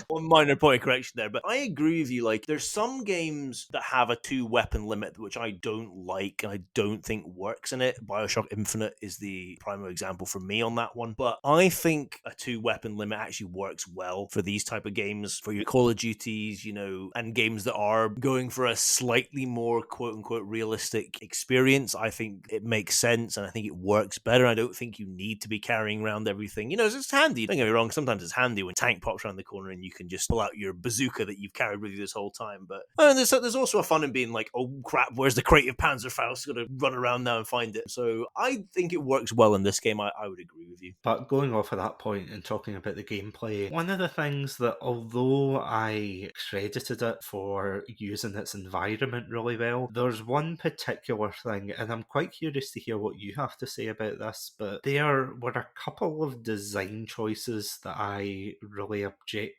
One minor point of correction there, but I agree with you. Like, there's some games that have a 2-weapon limit, which I don't like and I don't think works in it. BioShock Infinite is the primary example for me on that one, but I think a 2-weapon limit actually works well for these type of games, for your Call of Duties, and games that are going for a slightly more quote-unquote realistic experience. I think it makes sense and I think it works better. I don't think you need to be carrying around everything. It's handy. Don't get me wrong, sometimes it's handy when tank pops around the corner and you can just pull out your bazooka that you've carried with you this whole time. But there's also a fun in being like, oh crap, where's the crate of Panzerfaust? Gotta run around now and find it. So I think it works well in this game. I would agree with you. But going off of that point and talking about the gameplay, one of the things that, although I credited it for using its environment really well, there's one particular thing, and I'm quite curious to hear what you have to say about this, but there were a couple of design choices that I really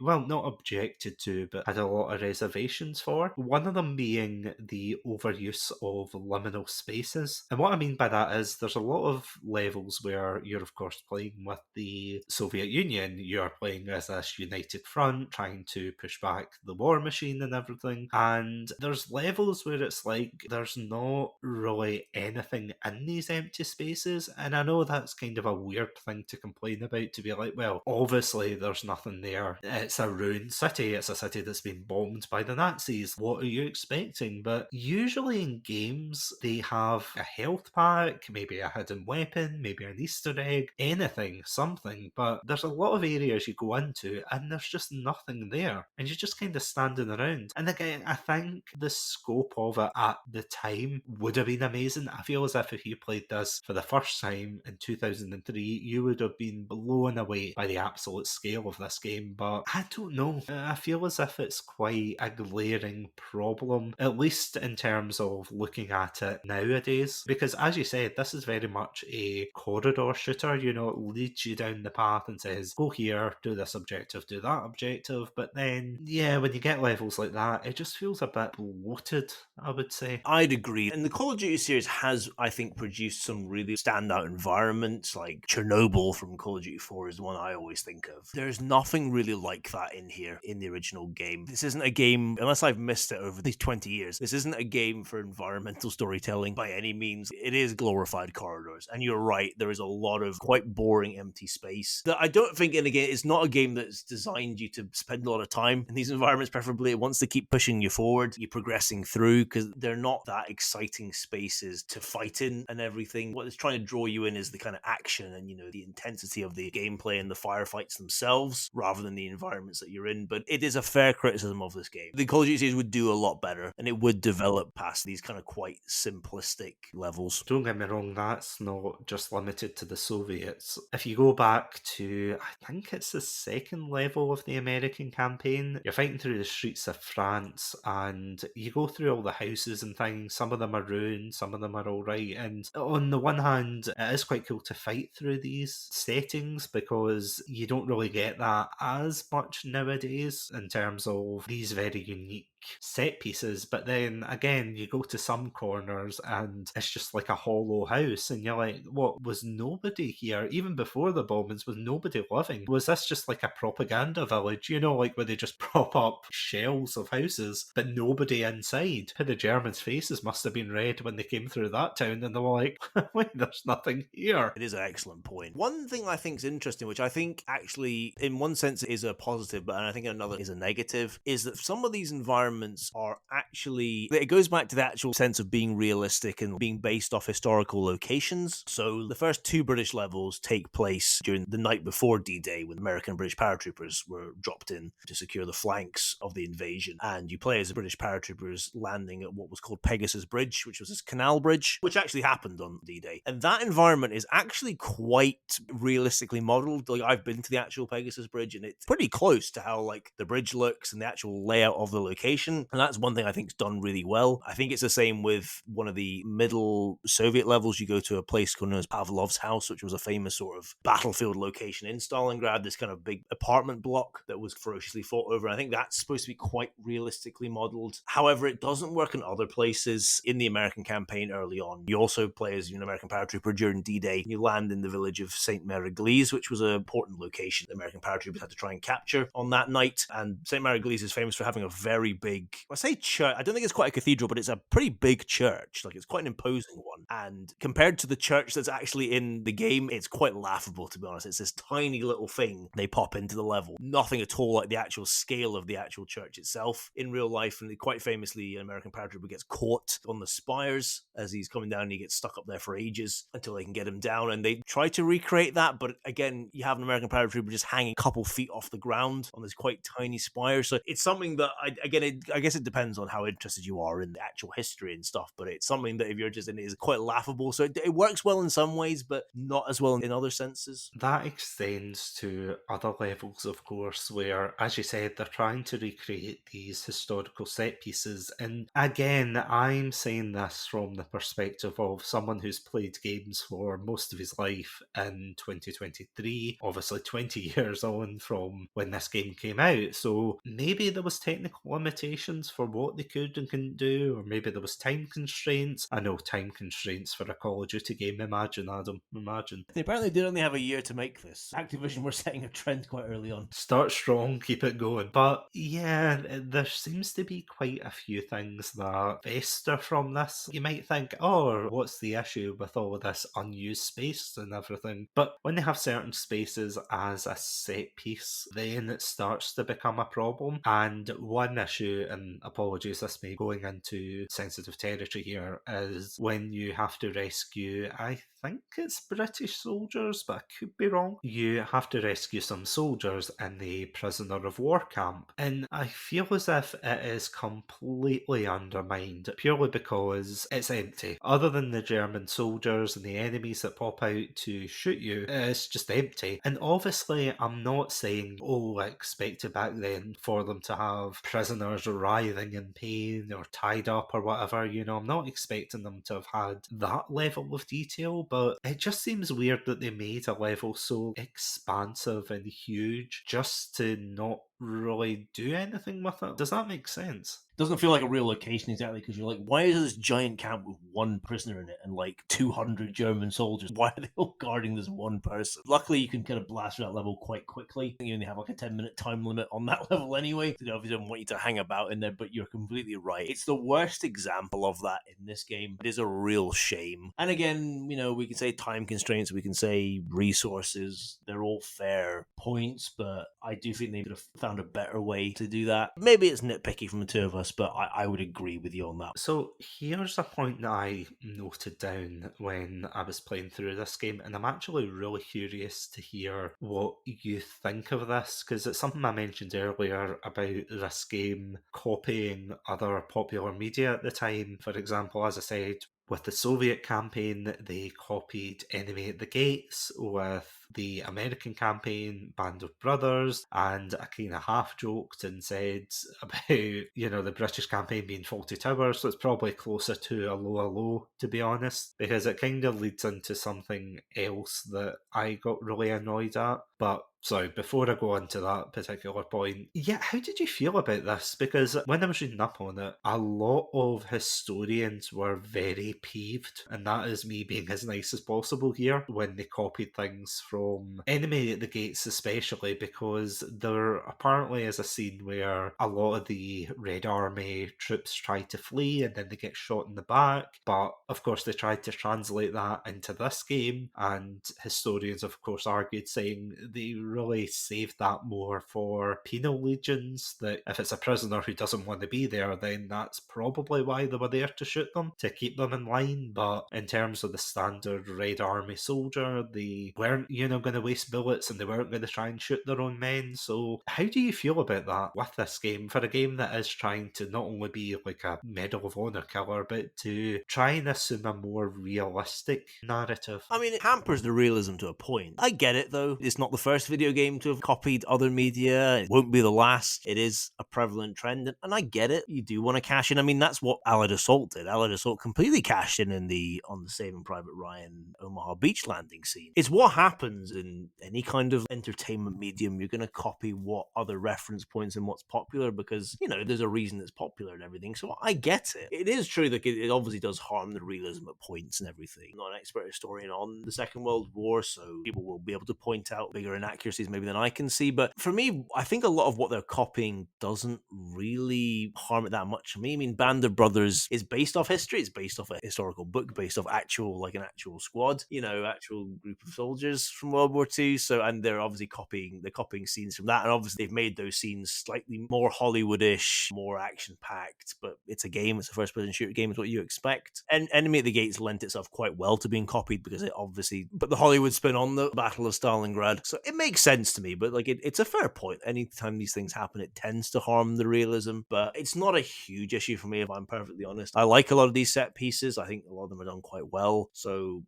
not objected to, but had a lot of reservations for. One of them being the overuse of liminal spaces. And what I mean by that is there's a lot of levels where you're of course playing with the Soviet Union, you're playing as this united front, trying to push back the war machine and everything, and there's levels where it's like there's not really anything in these empty spaces, and I know that's kind of a weird thing to complain about, to be like, well, obviously there's nothing there, it's a ruined city, it's a city that's been bombed by the Nazis, what are you expecting? But usually in games they have a health pack, maybe a hidden weapon, maybe an Easter egg, anything, something, but there's a lot of areas you go into and there's just nothing there, and you're just kind of standing around. And again, I think the scope of it at the time would have been amazing. I feel as if you played this for the first time in 2003, you would have been blown away by the absolute scale of this game, but I don't know. I feel as if it's quite a glaring problem, at least in terms of looking at it nowadays, because as you said, this is very much a corridor shooter. It leads you down the path and says, go here, do this objective, do that objective, but then, yeah, when you get levels like that, it just feels a bit bloated, I would say. I'd agree. And the Call of Duty series has, I think, produced some really standout environments environments, like Chernobyl from Call of Duty 4 is the one I always think of. There's nothing really like that in here in the original game. This isn't a game, unless I've missed it over these 20 years, this isn't a game for environmental storytelling by any means. It is glorified corridors. And you're right, there is a lot of quite boring empty space that I don't think, and again, it's not a game that's designed you to spend a lot of time in these environments. Preferably it wants to keep pushing you forward, you're progressing through, because they're not that exciting spaces to fight in and everything. What it's trying to draw you in is the kind of action and, you know, the intensity of the gameplay and the firefights themselves rather than the environments that you're in. But it is a fair criticism of this game. The Call of Duty series would do a lot better, and it would develop past these kind of quite simplistic levels. Don't get me wrong, that's not just limited to the Soviets. If you go back to, I think it's the second level of the American campaign, you're fighting through the streets of France, and you go through all the houses and things. Some of them are ruined, some of them are alright, and on the one hand, it is quite cool to fight through these settings because you don't really get that as much nowadays in terms of these very unique set pieces. But then again, you go to some corners and it's just like a hollow house, and you're like, what, was nobody here even before the bombings? Was nobody living? Was this just like a propaganda village, you know, like where they just prop up shells of houses but nobody inside? The Germans' faces must have been red when they came through that town, and they were like, wait, there's nothing here. It is an excellent point. One thing I think is interesting, which I think actually in one sense is a positive, but I think another is a negative, is that some of these environments are actually, it goes back to the actual sense of being realistic and being based off historical locations. So the first two British levels take place during the night before D-Day, when American and British paratroopers were dropped in to secure the flanks of the invasion. And you play as the British paratroopers landing at what was called Pegasus Bridge, which was this canal bridge, which actually happened on D-Day. And that environment is actually quite realistically modeled. Like, I've been to the actual Pegasus Bridge, and it's pretty close to how like the bridge looks and the actual layout of the location. And that's one thing I think is done really well. I think it's the same with one of the middle Soviet levels. You go to a place known as Pavlov's house, which was a famous sort of battlefield location in Stalingrad, this kind of big apartment block that was ferociously fought over. I think that's supposed to be quite realistically modeled. However, it doesn't work in other places. In the American campaign early on, you also play as an American paratrooper during D-Day. You land in the village of St. Mary-Glise, which was an important location the American paratroopers had to try and capture on that night. And St. Mary-Glise is famous for having a very big, I say church, I don't think it's quite a cathedral, but it's a pretty big church. Like, it's quite an imposing one. And compared to the church that's actually in the game, it's quite laughable, to be honest. It's this tiny little thing they pop into the level. Nothing at all like the actual scale of the actual church itself in real life. And quite famously, an American paratrooper gets caught on the spires as he's coming down, and he gets stuck up there for ages until they can get him down. And they try to recreate that, but again, you have an American paratrooper just hanging a couple feet off the ground on this quite tiny spire. So it's something that, I guess it depends on how interested you are in the actual history and stuff, but it's something that if you're interested in, it is quite laughable. So it works well in some ways, but not as well in other senses. That extends to other levels, of course, where, as you said, they're trying to recreate these historical set pieces. And again, I'm saying this from the perspective of someone who's played games for most of his life in 2023, obviously 20 years on from when this game came out. So maybe there was technical limitations for what they could and couldn't do, or maybe there was time constraints. I know, time constraints for a Call of Duty game. Imagine, Adam, imagine. They apparently did only have a year to make this. Activision were setting a trend quite early on. Start strong, keep it going. But yeah, there seems to be quite a few things that fester from this. You might think, oh, what's the issue with all of this unused space and everything? But when they have certain spaces as a set piece, then it starts to become a problem. And one issue, and apologies, this may be going into sensitive territory here, is when you have to rescue, I think it's British soldiers, but I could be wrong. You have to rescue some soldiers in the prisoner of war camp, and I feel as if it is completely undermined purely because it's empty. Other than the German soldiers and the enemies that pop out to shoot you, it's just empty. And obviously, I'm not saying, oh, I expected back then for them to have prisoners writhing in pain or tied up or whatever, you know, I'm not expecting them to have had that level of detail, but it just seems weird that they made a level so expansive and huge just to not really do anything with it. Does that make sense? Doesn't feel like a real location exactly, because you're like, why is this giant camp with one prisoner in it and like 200 German soldiers? Why are they all guarding this one person? Luckily, you can kind of blast through that level quite quickly. You only have like a 10-minute time limit on that level anyway. They obviously don't want you to hang about in there, but you're completely right. It's the worst example of that in this game. It is a real shame. And again, we can say time constraints, we can say resources. They're all fair points, but I do think they could have found a better way to do that. Maybe it's nitpicky from the two of us, but I would agree with you on that. So here's a point that I noted down when I was playing through this game, and I'm actually really curious to hear what you think of this, because it's something I mentioned earlier about this game copying other popular media at the time. For example, as I said, with the Soviet campaign, they copied Enemy at the Gates. With the American campaign, Band of Brothers, and I kind of half joked and said about, the British campaign being Fawlty Towers, so it's probably closer to Allo, to be honest, because it kind of leads into something else that I got really annoyed at. But sorry, before I go on to that particular point, how did you feel about this? Because when I was reading up on it, a lot of historians were very peeved, and that is me being as nice as possible here, when they copied things from Enemy at the Gates, especially because there apparently is a scene where a lot of the Red Army troops try to flee and then they get shot in the back, but of course they tried to translate that into this game, and historians of course argued, saying they really saved that more for penal legions, that if it's a prisoner who doesn't want to be there, then that's probably why they were there, to shoot them, to keep them in line. But in terms of the standard Red Army soldier, they weren't, going to waste bullets, and they weren't going to try and shoot their own men. So how do you feel about that with this game, for a game that is trying to not only be like a Medal of Honor killer, but to try and assume a more realistic narrative? I mean, it hampers the realism to a point. I get it, though. It's not the first video game to have copied other media. It won't be the last. It is a prevalent trend, and I get it. You do want to cash in. I mean, that's what Allied Assault did. Allied Assault completely cashed in on the Saving Private Ryan Omaha beach landing scene. It's what happens in any kind of entertainment medium. You're going to copy what other reference points and what's popular, because, there's a reason it's popular and everything. So I get it. It is true that it obviously does harm the realism at points and everything. I'm not an expert historian on the Second World War, so people will be able to point out bigger inaccuracies maybe than I can see. But for me, I think a lot of what they're copying doesn't really harm it that much for me. I mean, Band of Brothers is based off history. It's based off a historical book, based off an actual squad, actual group of soldiers from World War II. So, and they're obviously copying scenes from that. And obviously they've made those scenes slightly more Hollywoodish, more action-packed, but it's a game. It's a first-person shooter game. It's what you expect. And Enemy at the Gates lent itself quite well to being copied, because it obviously put the Hollywood spin on the Battle of Stalingrad. So it makes sense to me, but it's a fair point. Anytime these things happen, it tends to harm the realism, but it's not a huge issue for me, if I'm perfectly honest. I like a lot of these set pieces. I think a lot of them are done quite well. So,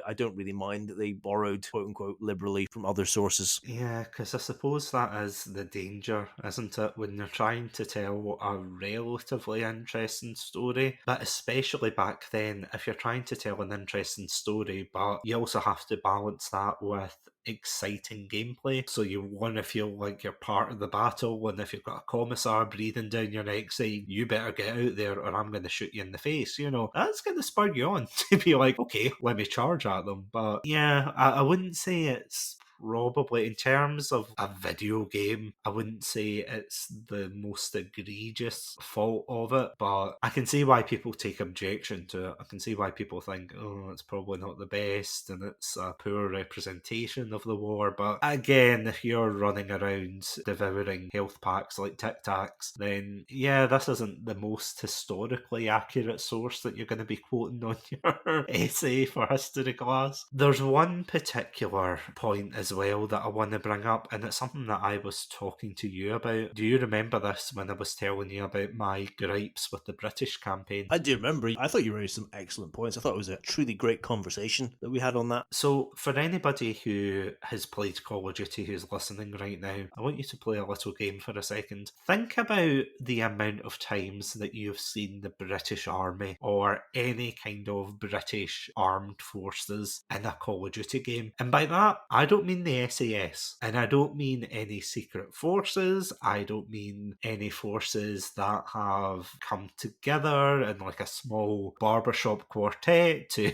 I don't really mind that they borrowed, quote unquote, liberally from other sources. Yeah, because I suppose that is the danger, isn't it, when you're trying to tell a relatively interesting story. But especially back then, if you're trying to tell an interesting story, but you also have to balance that with exciting gameplay, so you want to feel like you're part of the battle, and if you've got a commissar breathing down your neck saying, you better get out there or I'm going to shoot you in the face, that's going to spur you on to be like, okay, let me charge at them. But yeah, I wouldn't say it's probably, in terms of a video game, I wouldn't say it's the most egregious fault of it, but I can see why people take objection to it. I can see why people think, oh, it's probably not the best and it's a poor representation of the war. But again, if you're running around devouring health packs like Tic Tacs, then yeah, this isn't the most historically accurate source that you're going to be quoting on your essay for history class. There's one particular point as well that I want to bring up, and it's something that I was talking to you about. Do you remember this, when I was telling you about my gripes with the British campaign? I do remember. I thought you raised some excellent points. I thought it was a truly great conversation that we had on that. So for anybody who has played Call of Duty who's listening right now, I want you to play a little game for a second. Think about the amount of times that you've seen the British Army or any kind of British armed forces in a Call of Duty game. And by that, I don't mean mean the SAS. And I don't mean any secret forces. I don't mean any forces that have come together in like a small barbershop quartet to,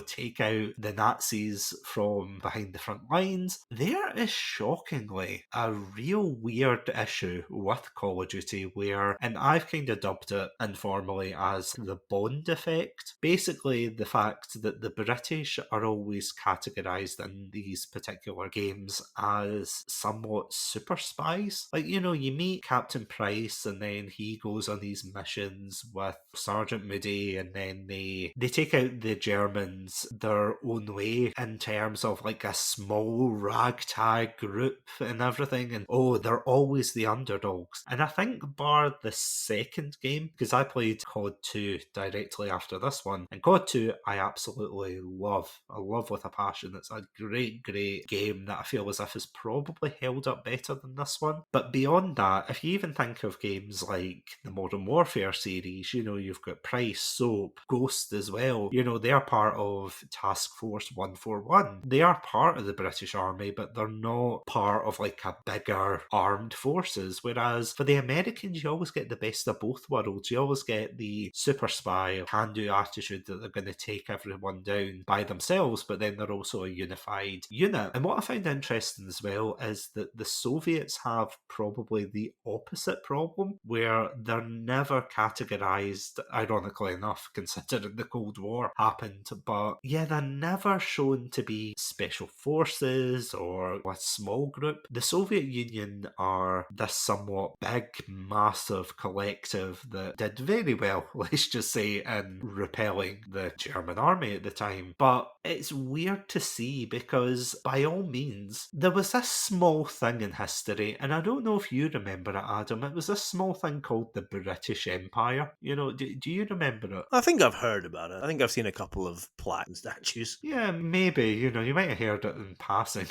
take out the Nazis from behind the front lines. There is shockingly a real weird issue with Call of Duty where, and I've kind of dubbed it informally as the Bond effect. Basically, the fact that the British are always categorised in these particular games as somewhat super spies. Like, you meet Captain Price and then he goes on these missions with Sergeant Moody, and then they take out the Germans their own way in terms of like a small ragtag group and everything, and they're always the underdogs. And I think bar the second game, because I played COD 2 directly after this one, and COD 2 I absolutely love. I love with a passion. It's a great game that I feel as if is probably held up better than this one. But beyond that, if you even think of games like the Modern Warfare series, you've got Price, Soap, Ghost as well. They are part of Task Force 141. They are part of the British Army, but they're not part of like a bigger armed forces. Whereas for the Americans, you always get the best of both worlds. You always get the super spy, can-do attitude that they're going to take everyone down by themselves, but then they're also a unified unit. And what I find interesting as well is that the Soviets have probably the opposite problem, where they're never categorized, ironically enough, considering the Cold War happened, but yeah, they're never shown to be special forces or a small group. The Soviet Union are this somewhat big, massive collective that did very well, let's just say, in repelling the German army at the time. But it's weird to see because, by all means, there was this small thing in history, and I don't know if you remember it, Adam. It was this small thing called the British Empire. Do you remember it? I think I've heard about it. I think I've seen a couple of plaques and statues. Yeah, maybe. You might have heard it in passing.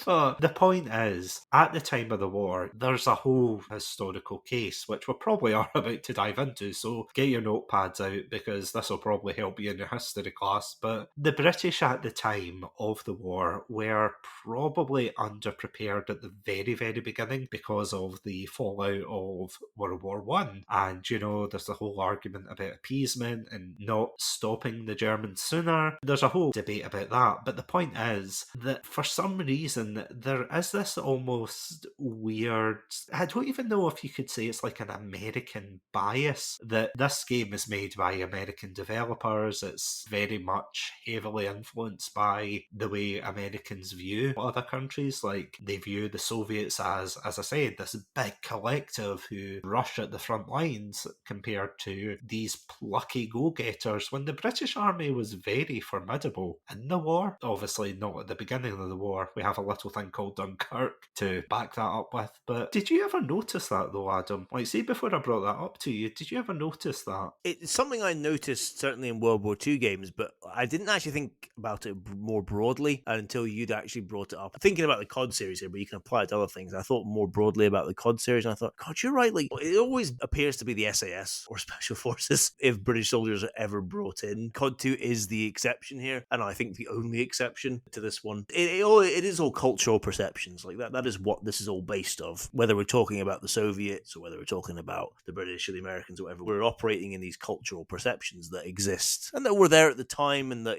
But the point is, at the time of the war, there's a whole historical case, which we probably are about to dive into, so get your notepads out because this will probably help you in your history class. But the British at the time of the war were probably underprepared at the very, very beginning because of the fallout of World War One. And, there's the whole argument about appeasement and not stopping the Germans sooner. There's a whole debate about that. But the point is that for some reason, there is this almost weird, I don't even know if you could say it's like an American bias, that this game is made by American developers. It's very much heavily influenced by the way Americans view other countries. Like, they view the Soviets as I said, this big collective who rush at the front lines compared to these plucky go-getters, when the British Army was very formidable in the war. Obviously not at the beginning of the war. We have a little thing called Dunkirk to back that up with. But did you ever notice that though, Adam? Like, see, before I brought that up to you, did you ever notice that? It's something I noticed certainly in World War II games, but I didn't actually think about it more broadly until you'd actually brought it up. Thinking about the COD series here, but you can apply it to other things. I thought more broadly about the COD series, and I thought, God, you're right. Like, it always appears to be the SAS or Special Forces if British soldiers are ever brought in. COD 2 is the exception here, and I think the only exception to this one. It is all cultural perceptions like that. That is what this is all based of. Whether we're talking about the Soviets or whether we're talking about the British or the Americans or whatever, we're operating in these cultural perceptions that exist and that were there at the time and that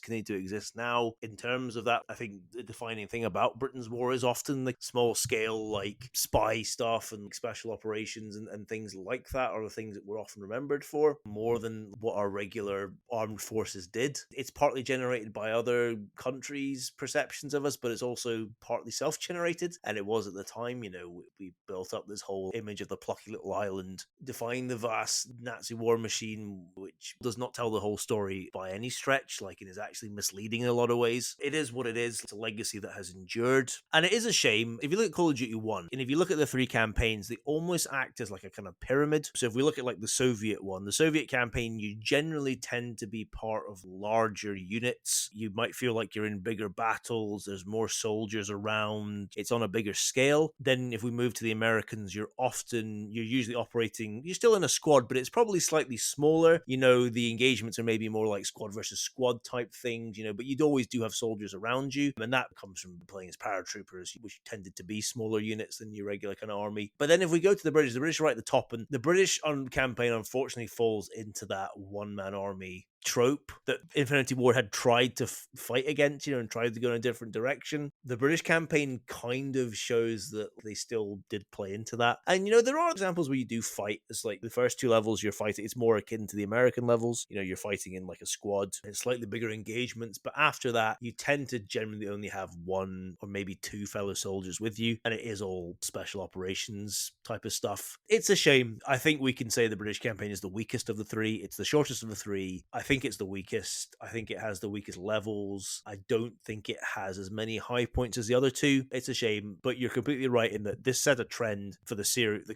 continue to exist now. In terms of that, I think the defining thing about Britain's war is often the small scale, like spy stuff and special operations and things like that are the things that we're often remembered for, more than what our regular armed forces did. It's partly generated by other countries' perceptions of us, but it's also partly self-generated, and it was at the time. We built up this whole image of the plucky little island defying the vast Nazi war machine, which does not tell the whole story by any stretch. Like, it is actually misleading in a lot of ways. It is what it is. It's a legacy that has endured, and it is a shame. If you look at Call of Duty 1, and if you look at the 3 campaigns, they almost act as like a kind of pyramid. So if we look at like the Soviet one, the Soviet campaign, you generally tend to be part of larger units. You might feel like you're in bigger battles. There's more soldiers around. It's on a bigger scale. Then if we move to the Americans, you're usually operating, you're still in a squad, but it's probably slightly smaller. though the engagements are maybe more like squad versus squad type things, but you'd always do have soldiers around you. And that comes from playing as paratroopers, which tended to be smaller units than your regular kind of army. But then if we go to the British are right at the top, and the British campaign unfortunately falls into that one-man army trope that Infinity Ward had tried to fight against, and tried to go in a different direction. The British campaign kind of shows that they still did play into that. And, there are examples where you do fight. It's like the first two levels you're fighting, it's more akin to the American levels. You're fighting in like a squad and slightly bigger engagements. But after that, you tend to generally only have one or maybe two fellow soldiers with you. And it is all special operations type of stuff. It's a shame. I think we can say the British campaign is the weakest of the three. It's the shortest of the three. I think it's the weakest. I think it has the weakest levels. I don't think it has as many high points as the other two. It's a shame, but you're completely right in that this set a trend for the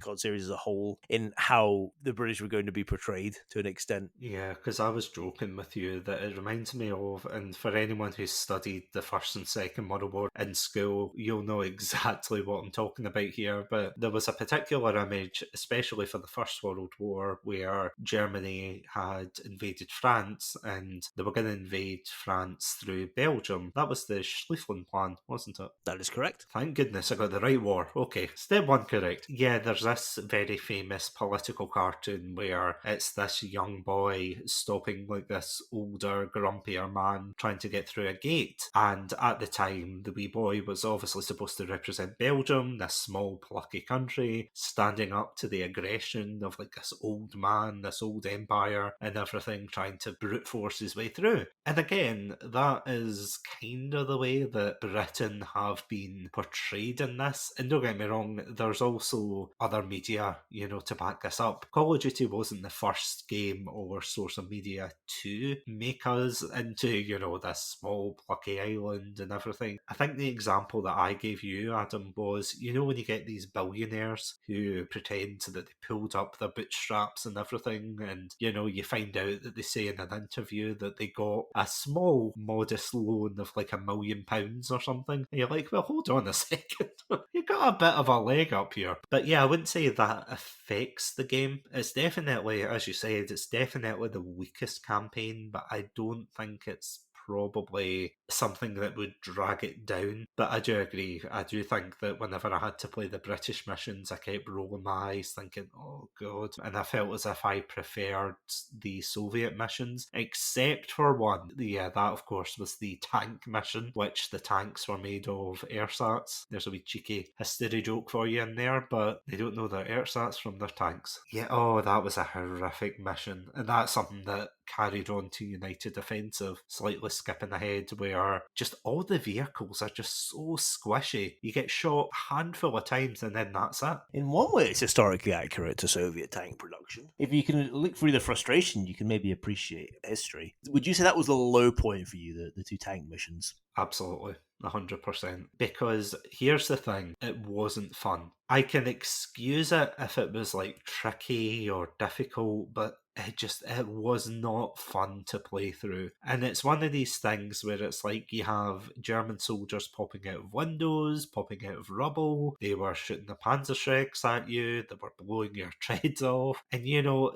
COD series as a whole in how the British were going to be portrayed to an extent. Yeah, because I was joking with you that it reminds me of, and for anyone who's studied the First and Second World War in school, you'll know exactly what I'm talking about here, but there was a particular image, especially for the First World War, where Germany had invaded France and they were going to invade France through Belgium. That was the Schlieffen Plan, wasn't it? That is correct. Thank goodness I got the right war. Okay, step one correct. Yeah, there's this very famous political cartoon where it's this young boy stopping like this older, grumpier man trying to get through a gate. And at the time, the wee boy was obviously supposed to represent Belgium, this small, plucky country, standing up to the aggression of like this old man, this old empire, and everything, trying to brute force his way through. And again, that is kind of the way that Britain have been portrayed in this. And don't get me wrong, there's also other media, to back this up. Call of Duty wasn't the first game or source of media to make us into, this small plucky island and everything. I think the example that I gave you, Adam, was, when you get these billionaires who pretend that they pulled up their bootstraps and everything, and, you find out that they say in an interview that they got a small, modest loan of like £1 million or something. And you're like, well, hold on a second. You got a bit of a leg up here. But yeah, I wouldn't say that affects the game. It's definitely, as you said, it's definitely the weakest campaign, but I don't think it's probably something that would drag it down. But I do agree. I do think that whenever I had to play the British missions, I kept rolling my eyes thinking, oh god. And I felt as if I preferred the Soviet missions, except for one. Yeah, that of course was the tank mission, which the tanks were made of ersatz. There's a wee cheeky history joke for you in there, but they don't know their ersatz from their tanks. Yeah, oh, that was a horrific mission. And that's something that carried on to United Offensive, slightly skipping ahead, where just all the vehicles are just so squishy. You get shot a handful of times and then that's it. In one way, it's historically accurate to Soviet tank production. If you can look through the frustration, you can maybe appreciate history. Would you say that was the low point for you, the two tank missions? Absolutely. 100%. Because here's the thing, it wasn't fun. I can excuse it if it was like tricky or difficult, but it was not fun to play through. And it's one of these things where it's like you have German soldiers popping out of windows, popping out of rubble, they were shooting the Panzerschrecks at you, they were blowing your treads off, and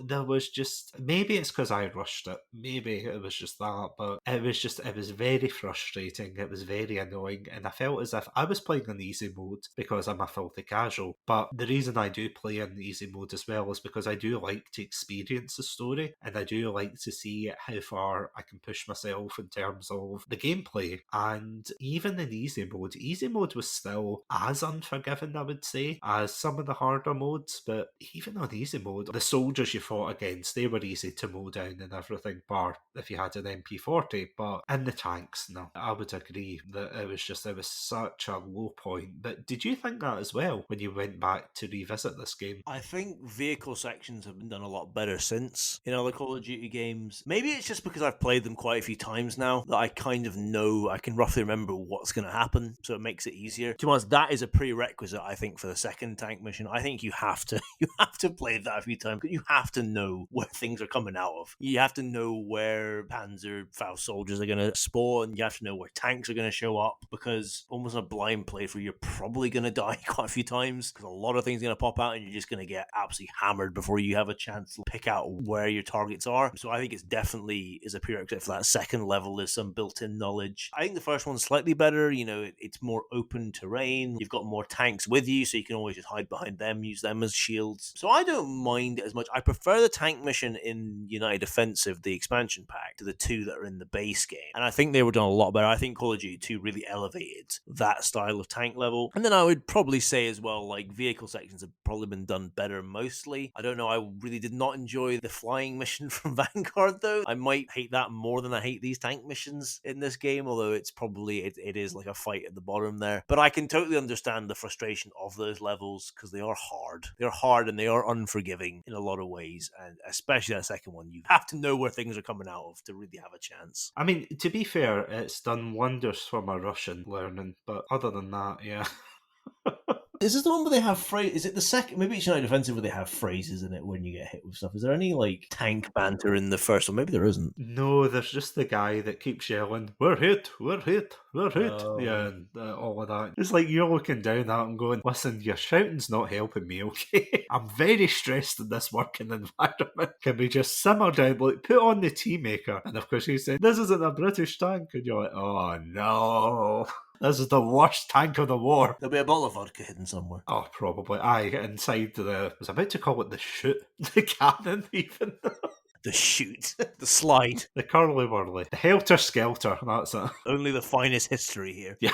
there was just, maybe it's because I rushed it, maybe it was just that, but it was very frustrating, it was very annoying, and I felt as if I was playing on easy mode because I'm a filthy casual. But the reason I do play in easy mode as well is because I do like to experience the story, and I do like to see how far I can push myself in terms of the gameplay. And even in easy mode was still as unforgiving, I would say, as some of the harder modes. But even on easy mode, the soldiers you fought against, they were easy to mow down and everything, bar if you had an MP40. But in the tanks, no, I would agree that it was such a low point. But did you think that as well when you went back to revisit this game? I think vehicle sections have been done a lot better since in other Call of Duty games. Maybe it's just because I've played them quite a few times now that I kind of know, I can roughly remember what's going to happen, so it makes it easier. To be honest, that is a prerequisite, I think, for the second tank mission. I think you have to play that a few times. You have to know where things are coming out of. You have to know where Panzerfaust soldiers are going to spawn. You have to know where tanks are going to show up, because almost a blind playthrough, you're probably going to die quite a few times because a lot of things are going to pop out and you're just going to get absolutely hammered before you have a chance to pick out where your targets are. So I think it's definitely is a prerequisite for that second level. There's some built-in knowledge. I think the first one's slightly better. It's more open terrain. You've got more tanks with you, so you can always just hide behind them, use them as shields. So I don't mind it as much. I prefer the tank mission in United Offensive, the expansion pack, to the two that are in the base game. And I think they were done a lot better. I think Call of Duty 2 really elevated that style of tank level. And then I would probably say as well, like, vehicle sections have probably been done better mostly. I don't know, I really did not enjoy the flying mission from Vanguard, though. I might hate that more than I hate these tank missions in this game, although it's probably, it is like a fight at the bottom there. But I can totally understand the frustration of those levels, because they are hard. They're hard and they are unforgiving in a lot of ways, and especially that second one, you have to know where things are coming out of to really have a chance. I mean, to be fair, it's done wonders for my Russian learning, but other than that, yeah. Is this the one where they have phrase? Is it the second? Maybe it's United Defensive where they have phrases in it when you get hit with stuff. Is there any like Tank banter in the first one? Maybe there isn't. No, there's just the guy that keeps yelling, "We're hit, we're hit, we're hit." Oh. Yeah, and all of that. It's like you're looking down at him going, "Listen, your shouting's not helping me, okay? I'm very stressed in this working environment. Can we just simmer down, like, put on the tea maker?" And of course he's saying, "This isn't a British tank." And you're like, "Oh no. This is the worst tank of the war." There'll be a bottle of vodka hidden somewhere. Oh, probably. Aye, inside I was about to call it the chute, the cannon even. The shoot, the slide. The curly whirly. The helter-skelter, that's it. Only the finest history here. Yeah.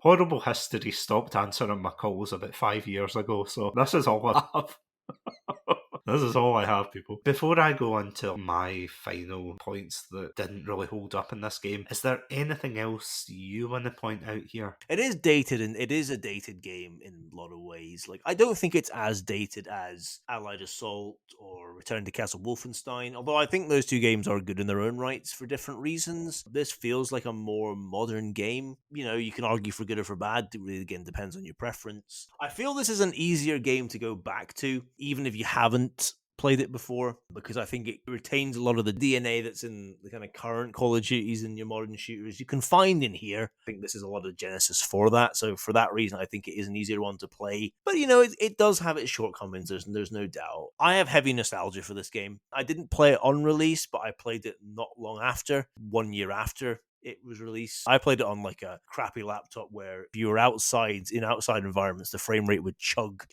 Horrible History stopped answering my calls about 5 years ago, so this is all I have. This is all I have, people. Before I go on to my final points that didn't really hold up in this game, is there anything else you want to point out here? It is dated, and it is a dated game in a lot of ways. Like, I don't think it's as dated as Allied Assault or Return to Castle Wolfenstein, although I think those two games are good in their own rights for different reasons. This feels like a more modern game. You can argue for good or for bad. It really, again, depends on your preference. I feel this is an easier game to go back to, even if you haven't played it before, because I think it retains a lot of the DNA that's in the kind of current Call of Duties and your modern shooters you can find in here. I think this is a lot of genesis for that, so for that reason I think it is an easier one to play. But it does have its shortcomings, there's no doubt. I have heavy nostalgia for this game. I didn't play it on release, but I played it not long after, 1 year after it was released. I played it on like a crappy laptop where if you were outside environments, the frame rate would chug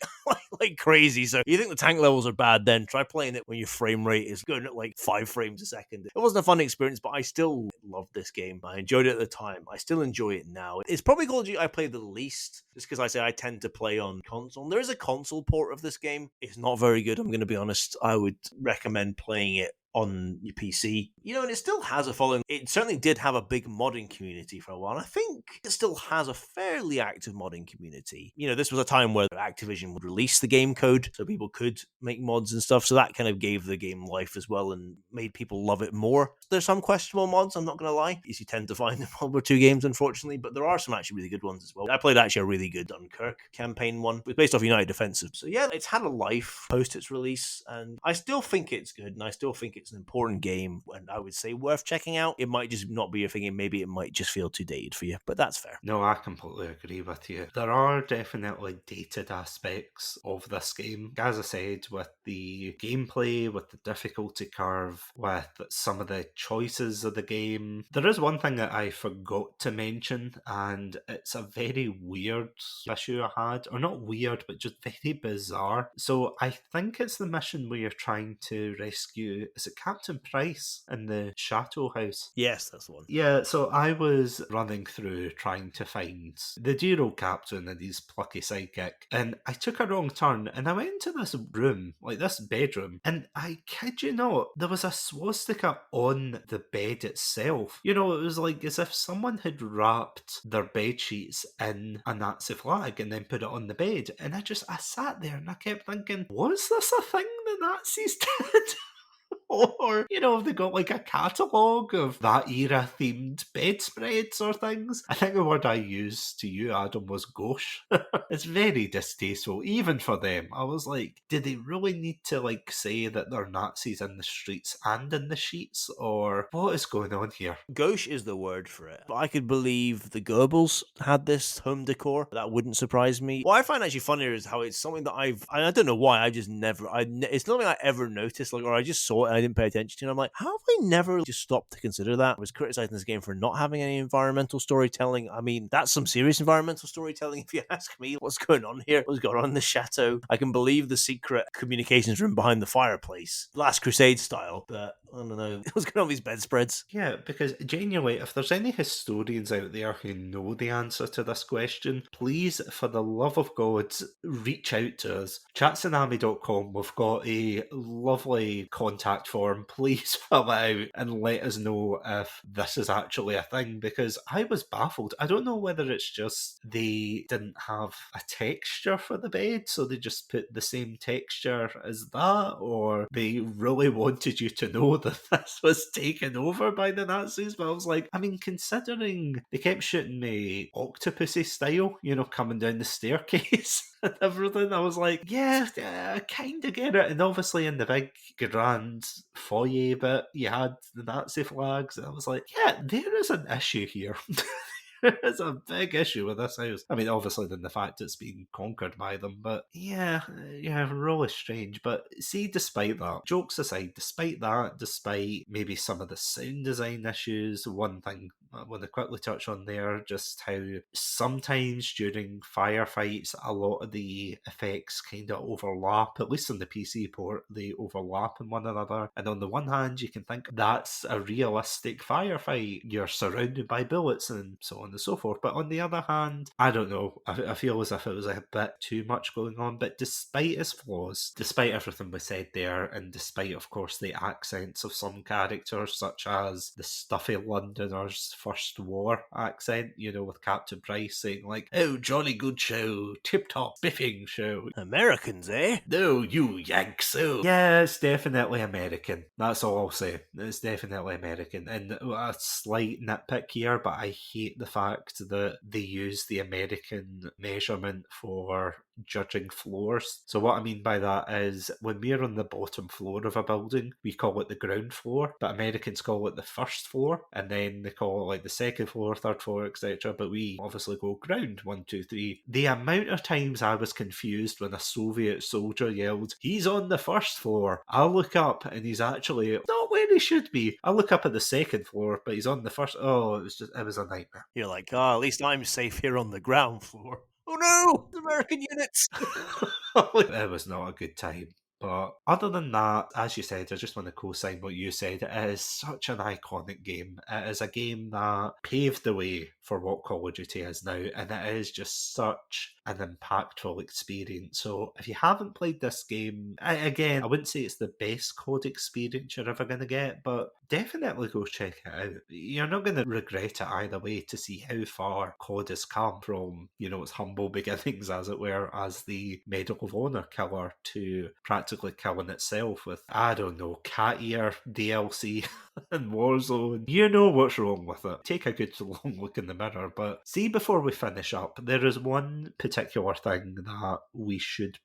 like crazy. So you think the tank levels are bad, then try playing it when your frame rate is going at like 5 frames a second. It wasn't a fun experience, but I still loved this game. I enjoyed it at the time. I still enjoy it now. It's probably Call of Duty I played the least, just because I tend to play on console. And there is a console port of this game. It's not very good, I'm going to be honest. I would recommend playing it on your PC. And it still has a following. It certainly did have a big modding community for a while. And I think it still has a fairly active modding community. This was a time where Activision would release the game code so people could make mods and stuff. So that kind of gave the game life as well and made people love it more. There's some questionable mods, I'm not going to lie, as you tend to find in World War II games, unfortunately, but there are some actually really good ones as well. I played actually a really good Dunkirk campaign one. It was based off United Defensive. So yeah, it's had a life post its release, and I still think it's good, and I still think it's an important game, and I would say worth checking out. It might just not be your thing, and maybe it might just feel too dated for you, but that's fair. No, I completely agree with you. There are definitely dated aspects of this game. As I said, with the gameplay, with the difficulty curve, with some of the choices of the game. There is one thing that I forgot to mention, and it's a very weird issue I had, or not weird, but just very bizarre. So I think it's the mission where you're trying to rescue, is it Captain Price in the Chateau House? Yes, that's the one. Yeah, so I was running through trying to find the dear old captain and his plucky sidekick, and I took a wrong turn and I went into this room, like this bedroom, and I kid you not, there was a swastika on the bed itself. It was like as if someone had wrapped their bed sheets in a Nazi flag and then put it on the bed, and I sat there and I kept thinking, was this a thing the Nazis did? Or, have they got like a catalogue of that era themed bedspreads or things? I think the word I used to you, Adam, was gauche. It's very distasteful, even for them. I was like, do they really need to like say that they're Nazis in the streets and in the sheets? Or what is going on here? Gauche is the word for it. But I could believe the Goebbels had this home decor. That wouldn't surprise me. What I find actually funnier is how it's something that I don't know why, I just never, it's nothing I ever noticed, like, or I just saw it and I didn't pay attention to it. And I'm like, how have I never just stopped to consider that? I was criticizing this game for not having any environmental storytelling. I mean, that's some serious environmental storytelling if you ask me. What's going on here? What's going on in the chateau? I can believe the secret communications room behind the fireplace, Last Crusade style, but I don't know. What's going on with these bedspreads? Yeah, because genuinely, if there's any historians out there who know the answer to this question, please, for the love of God, reach out to us. Chatsunami.com, we've got a lovely contact form. Please fill it out and let us know if this is actually a thing, because I was baffled. I don't know whether it's just they didn't have a texture for the bed, so they just put the same texture as that, or they really wanted you to know that this was taken over by the Nazis. But I was like, I mean, considering they kept shooting me Octopussy style, coming down the staircase and everything, I was like, yeah, I kind of get it. And obviously in the big grand foyer bit, you had the Nazi flags, and I was like, yeah, there is an issue here. There's a big issue with this house. I mean, obviously, than the fact it's being conquered by them, but yeah, really strange. But see, despite that, jokes aside, despite maybe some of the sound design issues, one thing I want to quickly touch on there, just how sometimes during firefights, a lot of the effects kind of overlap, at least on the PC port, they overlap in one another. And on the one hand, you can think that's a realistic firefight. You're surrounded by bullets and so on and so forth. But on the other hand, I don't know. I feel as if it was a bit too much going on. But despite its flaws, despite everything we said there, and despite, of course, the accents of some characters, such as the stuffy Londoners' First War accent, with Captain Price saying like, "Oh, jolly good show, tip-top spiffing show." Americans, eh? No, you Yanks. Oh. Yeah, it's definitely American. That's all I'll say. It's definitely American. And a slight nitpick here, but I hate the fact that they use the American measurement for judging floors. So what I mean by that is when we're on the bottom floor of a building, we call it the ground floor, but Americans call it the first floor, and then they call it like the second floor, third floor, etc. But we obviously go ground, 1, 2, 3. The amount of times I was confused when a Soviet soldier yelled, "He's on the first floor." I look up and he's actually not where he should be. I look up at the second floor, but he's on the first. Oh, it was a nightmare. You're like, at least I'm safe here on the ground floor. Oh no, it's American units. It was not a good time. But other than that, as you said, I just want to co-sign what you said. It is such an iconic game. It is a game that paved the way for what Call of Duty is now, and it is just such an impactful experience. So if you haven't played this game, again, I wouldn't say it's the best COD experience you're ever going to get, but definitely go check it out. You're not going to regret it either way, to see how far COD has come from, its humble beginnings, as it were, as the Medal of Honor killer, to practically killing itself with, I don't know, cat ear DLC and Warzone. You know what's wrong with it. Take a good long look in the mirror. But see, before we finish up, there is one particular thing that we should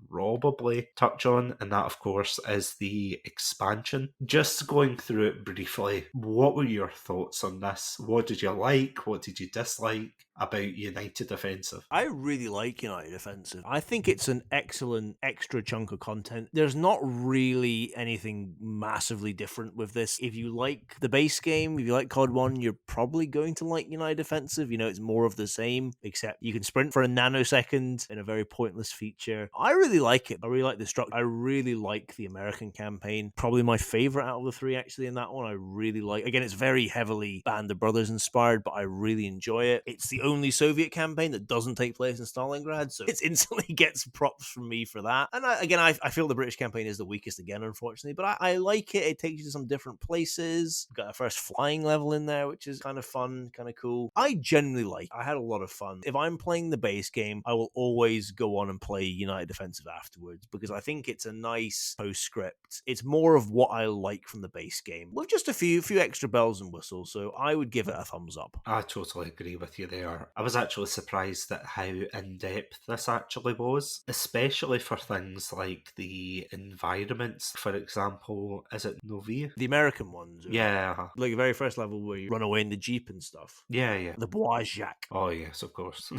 probably touch on, and that, of course, is the expansion. Just going through it briefly, what were your thoughts on this? What did you like? What did you dislike about United Offensive? I really like United Offensive. I think it's an excellent extra chunk of content. There's not really anything massively different with this. If you like the base game, if you like COD 1, you're probably going to like United Offensive. It's more of the same, except you can sprint for a nanosecond in a very pointless feature. I really like it. I really like the structure. I really like the American campaign. Probably my favorite out of the three, actually, in that one. I really like. Again, it's very heavily Band of Brothers inspired, but I really enjoy it. It's the only Soviet campaign that doesn't take place in Stalingrad, so it instantly gets props from me for that. And I feel the British campaign is the weakest again, unfortunately, but I like it. It takes you to some different places. We've got a first flying level in there, which is kind of fun, kind of cool. I genuinely like it. I had a lot of fun. If I'm playing the base game, I will always go on and play United Defensive loads of afterwards, because I think it's a nice postscript. It's more of what I like from the base game, with just a few extra bells and whistles, so I would give it a thumbs up. I totally agree with you there. I was actually surprised at how in-depth this actually was, especially for things like the environments. For example, is it Novi? The American ones. Yeah. Like the very first level where you run away in the Jeep and stuff. Yeah. The Bois Jacques. Oh, yes, of course.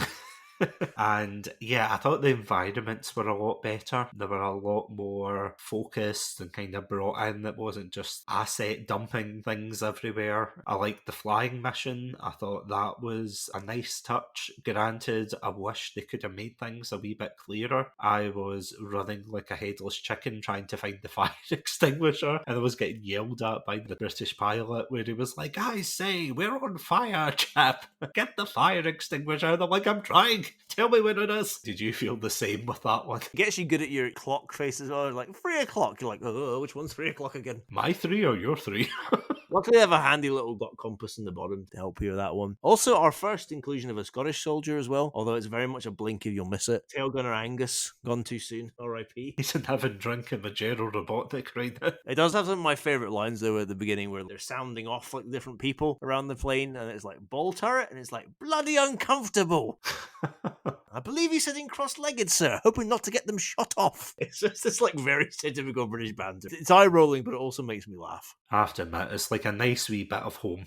And yeah, I thought the environments were a lot better. They were a lot more focused and kind of brought in. It wasn't just asset dumping things everywhere. I liked the flying mission. I thought that was a nice touch. Granted, I wish they could have made things a wee bit clearer. I was running like a headless chicken trying to find the fire extinguisher, and I was getting yelled at by the British pilot where he was like, I say, we're on fire, chap. Get the fire extinguisher. And I'm like, I'm trying. Tell me when it is. Did you feel the same with that one? It gets you good at your clock faces. Or like 3 o'clock. You're like, oh, which one's 3 o'clock again? My 3 or your 3? Luckily, I have a handy little dot compass in the bottom to help you with that one. Also, our first inclusion of a Scottish soldier as well, although it's very much a blink if you'll miss it. Tail Gunner Angus, gone too soon, R.I.P. He's in having drink in the General Robotnik right now. It does have some of my favourite lines, though, at the beginning where they're sounding off like different people around the plane, and it's like, ball turret, and it's like, bloody uncomfortable. I believe he's sitting cross-legged, sir, hoping not to get them shot off. It's just this, like, very typical British banter. It's eye-rolling, but it also makes me laugh. I have to admit, it's like a nice wee bit of home.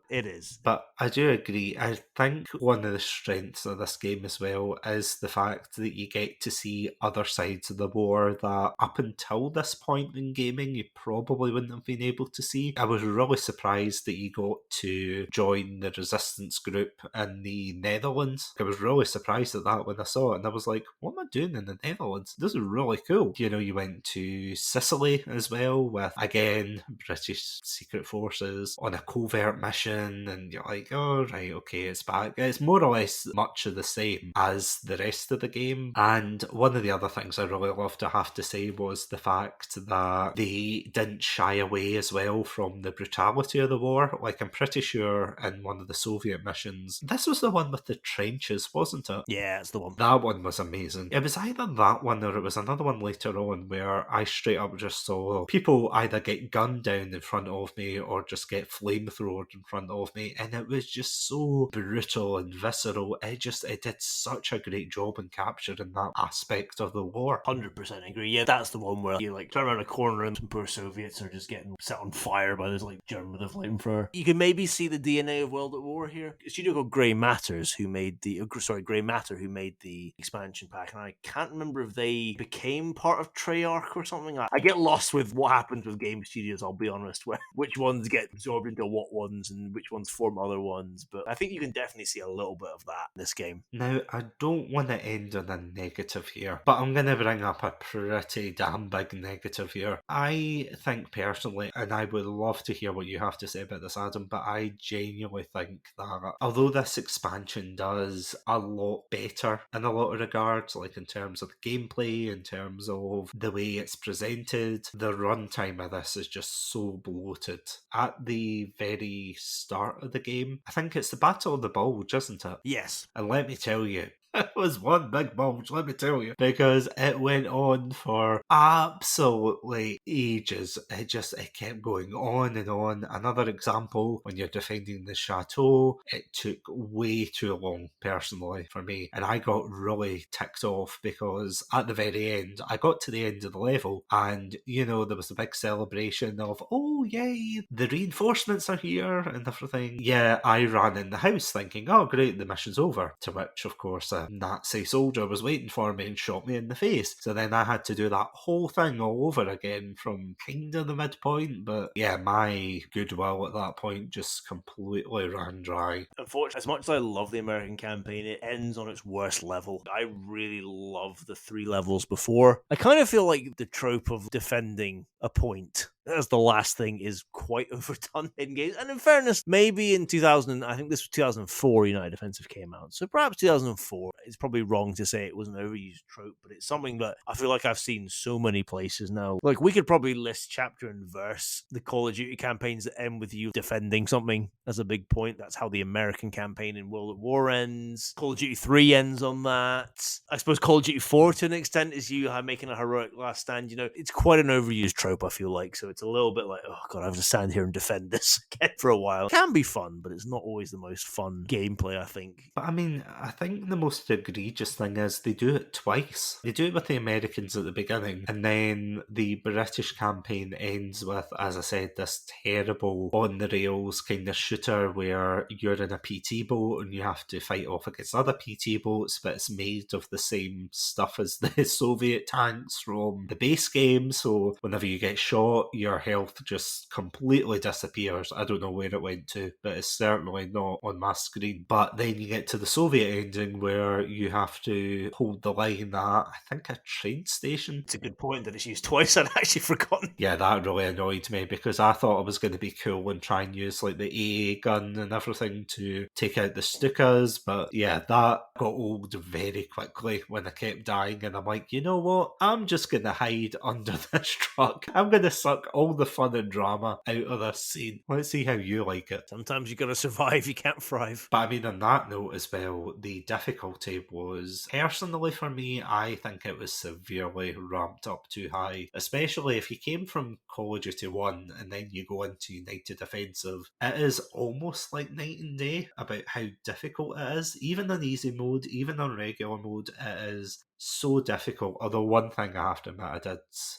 It is. But I do agree. I think one of the strengths of this game as well is the fact that you get to see other sides of the war that up until this point in gaming you probably wouldn't have been able to see. I was really surprised that you got to join the resistance group in the Netherlands. I was really surprised at that when I saw it, and I was like, what am I doing in the Netherlands? This is really cool. You know, you went to Sicily as well with, again, British Secret Forces on a covert mission, and you're like, oh, right, okay, it's back. It's more or less much of the same as the rest of the game. And one of the other things I really loved, to have to say, was the fact that they didn't shy away as well from the brutality of the war. Like, I'm pretty sure in one of the Soviet missions, this was the one with the trenches, wasn't it? Yeah, it's the one. That one was amazing. It was either that one or it was another one later on where I straight up just saw people either get gunned down in front of me or just get flamethrowered in front of me, and it was just so brutal and visceral. It did such a great job in capturing that aspect of the war. 100% agree. Yeah, that's the one where you like turn around a corner and some poor Soviets are just getting set on fire by this like German with a flamethrower. You can maybe see the DNA of World at War here. A studio called Grey Matter, who made the expansion pack, and I can't remember if they became part of Treyarch or something. I get lost with what happens with game studios, I'll be honest, where which ones get absorbed into what ones and which ones form other ones, but I think you can definitely see a little bit of that in this game. Now, I don't want to end on a negative here, but I'm going to bring up a pretty damn big negative here. I think personally, and I would love to hear what you have to say about this, Adam, but I genuinely think that although this expansion does a lot better in a lot of regards, like in terms of the gameplay, in terms of the way it's presented, the runtime of this is just so bloated. At the very start of the game, I think it's the Battle of the Bulge, isn't it? Yes. And let me tell you, it was one big bulge, let me tell you, because it went on for absolutely ages. It kept going on and on. Another example, when you're defending the chateau, it took way too long, personally, for me. And I got really ticked off because at the very end, I got to the end of the level and, you know, there was a big celebration of, oh, yay, the reinforcements are here and everything. Yeah, I ran in the house thinking, oh, great, the mission's over. To which, of course, Nazi soldier was waiting for me and shot me in the face. So then I had to do that whole thing all over again from kind of the midpoint. But yeah, my goodwill at that point just completely ran dry. Unfortunately, as much as I love the American campaign, it ends on its worst level. I really love the 3 levels before. I kind of feel like the trope of defending a point as the last thing is quite overdone in games. And in fairness, maybe in 2000, I think this was 2004, United Defensive came out. So perhaps 2004, it's probably wrong to say it was an overused trope, but it's something that I feel like I've seen so many places now. Like, we could probably list chapter and verse the Call of Duty campaigns that end with you defending something as a big point. That's how the American campaign in World at War ends. Call of Duty 3 ends on that. I suppose Call of Duty 4 to an extent is you making a heroic last stand. You know, it's quite an overused trope, I feel like. So it's a little bit like, oh god, I have to stand here and defend this again for a while. It can be fun, but it's not always the most fun gameplay, I think. But I mean, I think the most egregious thing is they do it twice. They do it with the Americans at the beginning, and then the British campaign ends with, as I said, this terrible on-the-rails kind of shooter where you're in a PT boat and you have to fight off against other PT boats, but it's made of the same stuff as the Soviet tanks from the base game, so whenever you get shot, your health just completely disappears. I don't know where it went to, but it's certainly not on my screen. But then you get to the Soviet ending where you have to hold the line at, I think, a train station. It's a good point that it's used twice. I'd actually forgotten. Yeah, that really annoyed me because I thought it was going to be cool and try and use like the AA gun and everything to take out the Stukas, but yeah, that got old very quickly when I kept dying, and I'm like, you know what? I'm just going to hide under this truck. I'm going to suck all the fun and drama out of this scene. Let's see how you like it. Sometimes you gotta survive, you can't thrive. But I mean, on that note as well, the difficulty was, personally for me, I think it was severely ramped up too high. Especially if you came from Call of Duty 1 and then you go into United Defensive. It is almost like night and day about how difficult it is. Even on easy mode, even on regular mode, it is so difficult. Although one thing I have to admit I did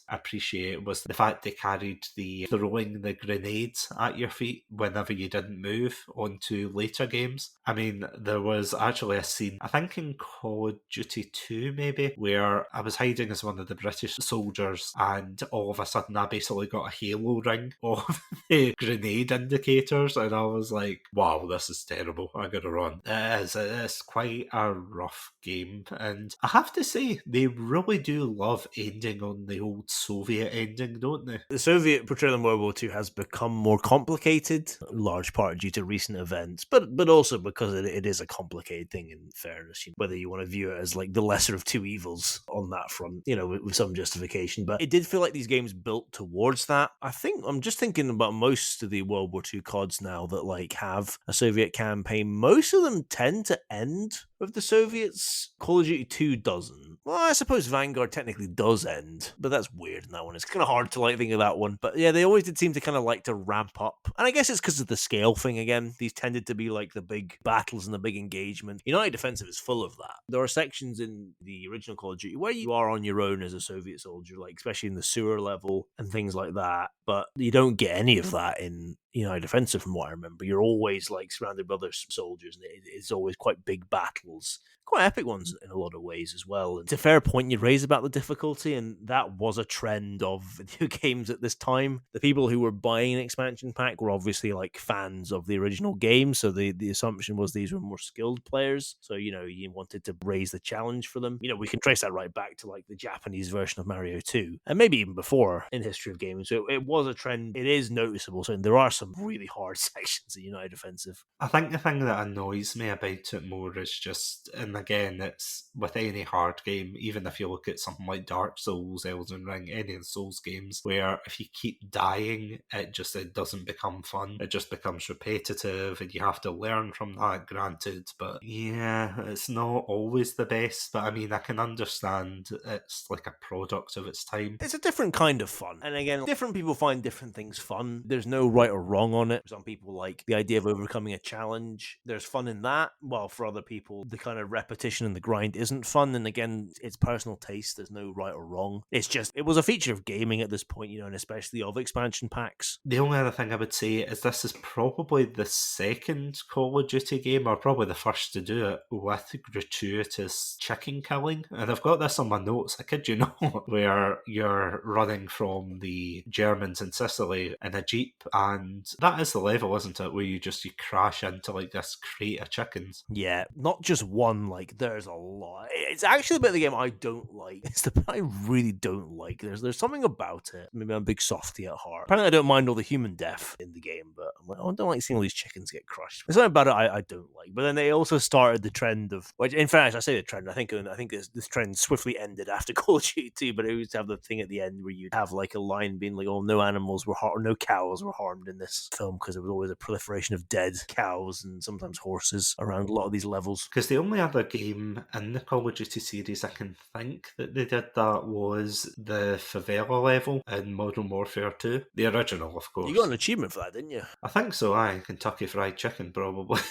appreciate was the fact they carried the throwing the grenades at your feet whenever you didn't move onto later games. I mean, there was actually a scene, I think in Call of Duty 2 maybe, where I was hiding as one of the British soldiers and all of a sudden I basically got a halo ring of the grenade indicators and I was like, wow, this is terrible, I gotta run. It is quite a rough game, and I have to say, they really do love ending on the old Soviet ending, don't they? The Soviet portrayal in World War II has become more complicated, in large part due to recent events, but also because it is a complicated thing, in fairness. Whether you want to view it as like the lesser of two evils on that front, with some justification. But it did feel like these games built towards that. I think I'm just thinking about most of the World War II CODs now that like have a Soviet campaign. Most of them tend to end with the Soviets. Call of Duty 2 doesn't. Well, I suppose Vanguard technically does end, but that's weird in that one. It's kind of hard to like think of that one. But yeah, they always did seem to kind of like to ramp up. And I guess it's because of the scale thing again. These tended to be like the big battles and the big engagement. United Defensive is full of that. There are sections in the original Call of Duty where you are on your own as a Soviet soldier, like especially in the sewer level and things like that. But you don't get any of that in United Defensive from what I remember. You're always like surrounded by other soldiers, and it's always quite big battles. Quite epic ones in a lot of ways as well. It's a fair point you raise about the difficulty, and that was a trend of video games at this time. The people who were buying an expansion pack were obviously like fans of the original game, so the assumption was these were more skilled players, so you wanted to raise the challenge for them. We can trace that right back to like the Japanese version of Mario 2, and maybe even before in history of gaming. So it was a trend. It is noticeable, so there are some really hard sections at United Defensive. I think the thing that annoys me about it more is just, and again, it's with any hard game, even if you look at something like Dark Souls, Elden Ring, any of the Souls games, where if you keep dying, it doesn't become fun. It just becomes repetitive, and you have to learn from that, granted. But yeah, it's not always the best. But I mean, I can understand it's like a product of its time. It's a different kind of fun. And again, different people find different things fun. There's no right or wrong on it. Some people like the idea of overcoming a challenge. There's fun in that, while for other people, the kind of repetition and the grind isn't fun. And again, it's personal taste. There's no right or wrong. It's just, it was a feature of gaming at this point, and especially of expansion packs. The only other thing I would say is this is probably the second Call of Duty game, or probably the first to do it, with gratuitous chicken killing. And I've got this on my notes, I kid you not, where you're running from the German lands in Sicily in a jeep, and that is the level, isn't it, where you crash into like this crate of chickens. Yeah, not just one, like, there's a lot. It's actually a bit of the game I don't like. It's the bit I really don't like. There's something about it. Maybe I'm a big softie at heart. Apparently I don't mind all the human death in the game, but I'm like, I don't like seeing all these chickens get crushed. There's something about it I don't like. But then they also started the trend of, which in fact, I say the trend, I think this trend swiftly ended after Call of Duty 2, but it used to have the thing at the end where you'd have like a line being like, oh, no animals were harmed, no cows were harmed in this film, because there was always a proliferation of dead cows and sometimes horses around a lot of these levels. Because the only other game in the Call of Duty series I can think that they did that was the favela level in Modern Warfare 2. The original, of course. You got an achievement for that, didn't you? I think so, aye. Kentucky Fried Chicken, probably.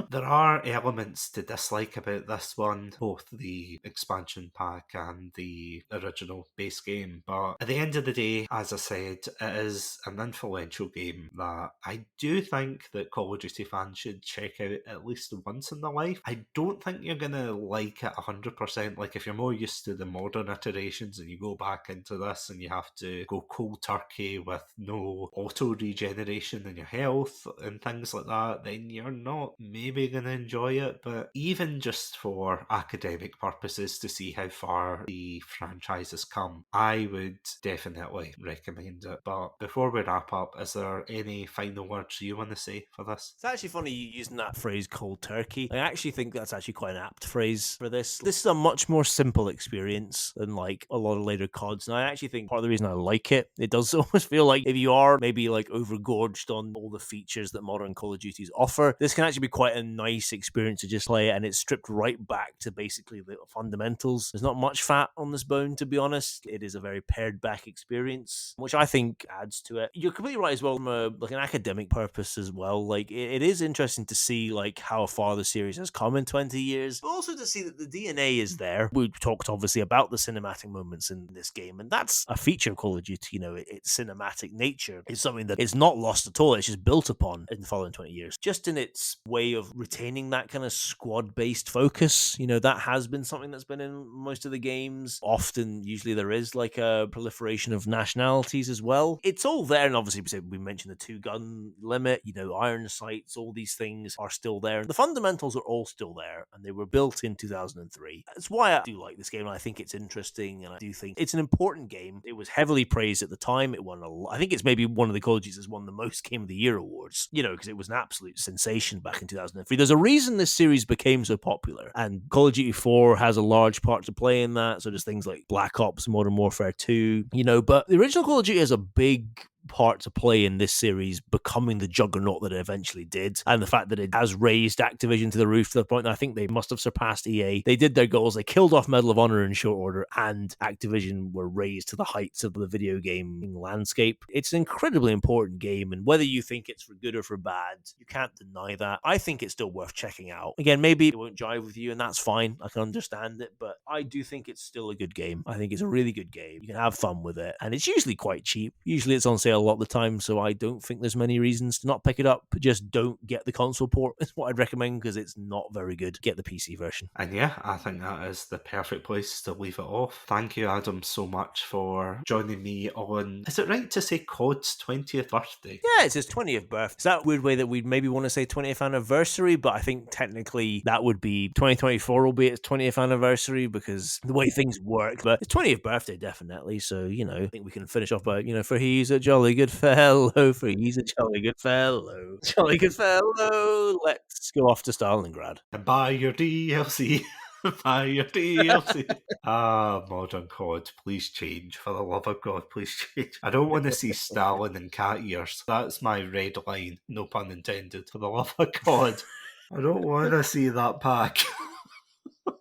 There are elements to dislike about this one, both the expansion pack and the original base game, but at the end of the day, as I said, it is an influential game that I do think that Call of Duty fans should check out at least once in their life. I don't think you're going to like it 100%. Like, if you're more used to the modern iterations and you go back into this and you have to go cold turkey with no auto regeneration in your health and things like that, then you're not maybe going to enjoy it. But even just for academic purposes, to see how far the franchise has come, I would definitely recommend it. But before we wrap up, is there any final words you want to say for this? It's actually funny you using that phrase cold turkey. I actually think that's actually quite an apt phrase for this. This is a much more simple experience than like a lot of later CODs, and I actually think part of the reason I like it does almost feel like if you are maybe like overgorged on all the features that modern Call of Duties offer, this can actually be quite a nice experience to just play it, and it's stripped right back to basically the fundamentals. There's not much fat on this bone, to be honest. It is a very pared back experience, which I think adds to it. You're completely right as well from an academic purpose as well. Like it is interesting to see like how far the series has come in 20 years, but also to see that the DNA is there. We talked obviously about the cinematic moments in this game, and that's a feature of Call of Duty. You know, its cinematic nature is something that is not lost at all. It's just built upon in the following 20 years, just in its way of retaining that kind of squad-based focus. You know, that has been something that's been in most of the games. Often, usually there is like a proliferation of nationalities as well. It's all there, and obviously we mentioned the 2-gun limit, you know, iron sights, all these things are still there. The fundamentals are all still there, and they were built in 2003. That's why I do like this game, and I think it's interesting, and I do think it's an important game. It was heavily praised at the time. It won I think it's maybe one of the Call of Duties that's won the most Game of the Year awards, you know, because it was an absolute sensation back in 2003. There's a reason this series became so popular, and Call of Duty 4 has a large part to play in that. So there's things like Black Ops, Modern Warfare 2, you know, but the original Call of Duty has a big part to play in this series becoming the juggernaut that it eventually did, and the fact that it has raised Activision to the roof to the point that I think they must have surpassed EA. They did their goals, they killed off Medal of Honor in short order, and Activision were raised to the heights of the video game landscape. It's an incredibly important game, and whether you think it's for good or for bad, you can't deny that. I think it's still worth checking out. Again, maybe it won't jive with you, and that's fine. I can understand it, but I do think it's still a good game. I think it's a really good game. You can have fun with it, and it's usually quite cheap. Usually it's on sale a lot of the time, so I don't think there's many reasons to not pick it up. Just don't get the console port is what I'd recommend, because it's not very good. Get the PC version. And yeah, I think that is the perfect place to leave it off. Thank you, Adam, so much for joining me on, is it right to say COD's 20th birthday? Yeah, it's his 20th birthday. It's that weird way that we'd maybe want to say 20th anniversary, but I think technically that would be 2024 will be its 20th anniversary because the way things work. But it's 20th birthday, definitely. So, you know, I think we can finish off by, you know, for he's a jolly good fellow, for he's a jolly good fellow. Jolly good fellow. Let's go off to Stalingrad. And buy your DLC. Buy your DLC. Modern COD, please change. For the love of God, please change. I don't want to see Stalin and cat ears. That's my red line. No pun intended. For the love of God. I don't want to see that pack.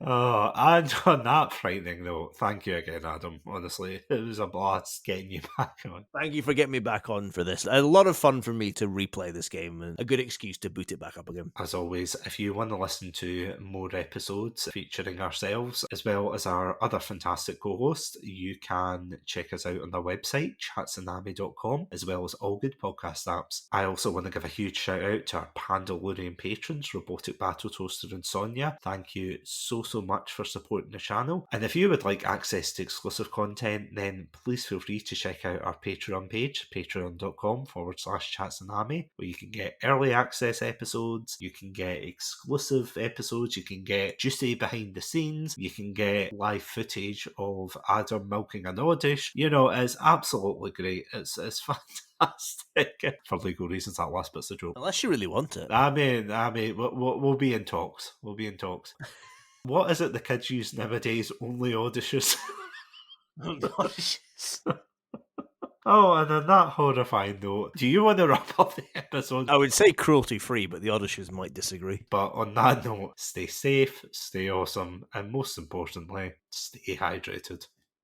Oh, and on that frightening note, thank you again, Adam. Honestly, it was a blast getting you back on. Thank you for getting me back on for this. A lot of fun for me to replay this game and a good excuse to boot it back up again. As always, if you want to listen to more episodes featuring ourselves, as well as our other fantastic co-hosts, you can check us out on our website, chatsunami.com, as well as all good podcast apps. I also want to give a huge shout out to our Pandalorian patrons, Robotic Battle Toaster and Sonia. Thank you so so much for supporting the channel. And if you would like access to exclusive content, then please feel free to check out our Patreon page, patreon.com/Chatsunami, where you can get early access episodes, you can get exclusive episodes, you can get juicy behind the scenes, you can get live footage of Adam milking an Oddish. You know, it's absolutely great. It's fantastic. For legal reasons, that last bit's a joke. Unless you really want it. I mean, we'll be in talks. We'll be in talks. What is it the kids use nowadays? Only Oddishes. Oh, and on that horrifying note, do you want to wrap up the episode? I would say cruelty-free, but the Oddishes might disagree. But on that note, stay safe, stay awesome, and most importantly, stay hydrated.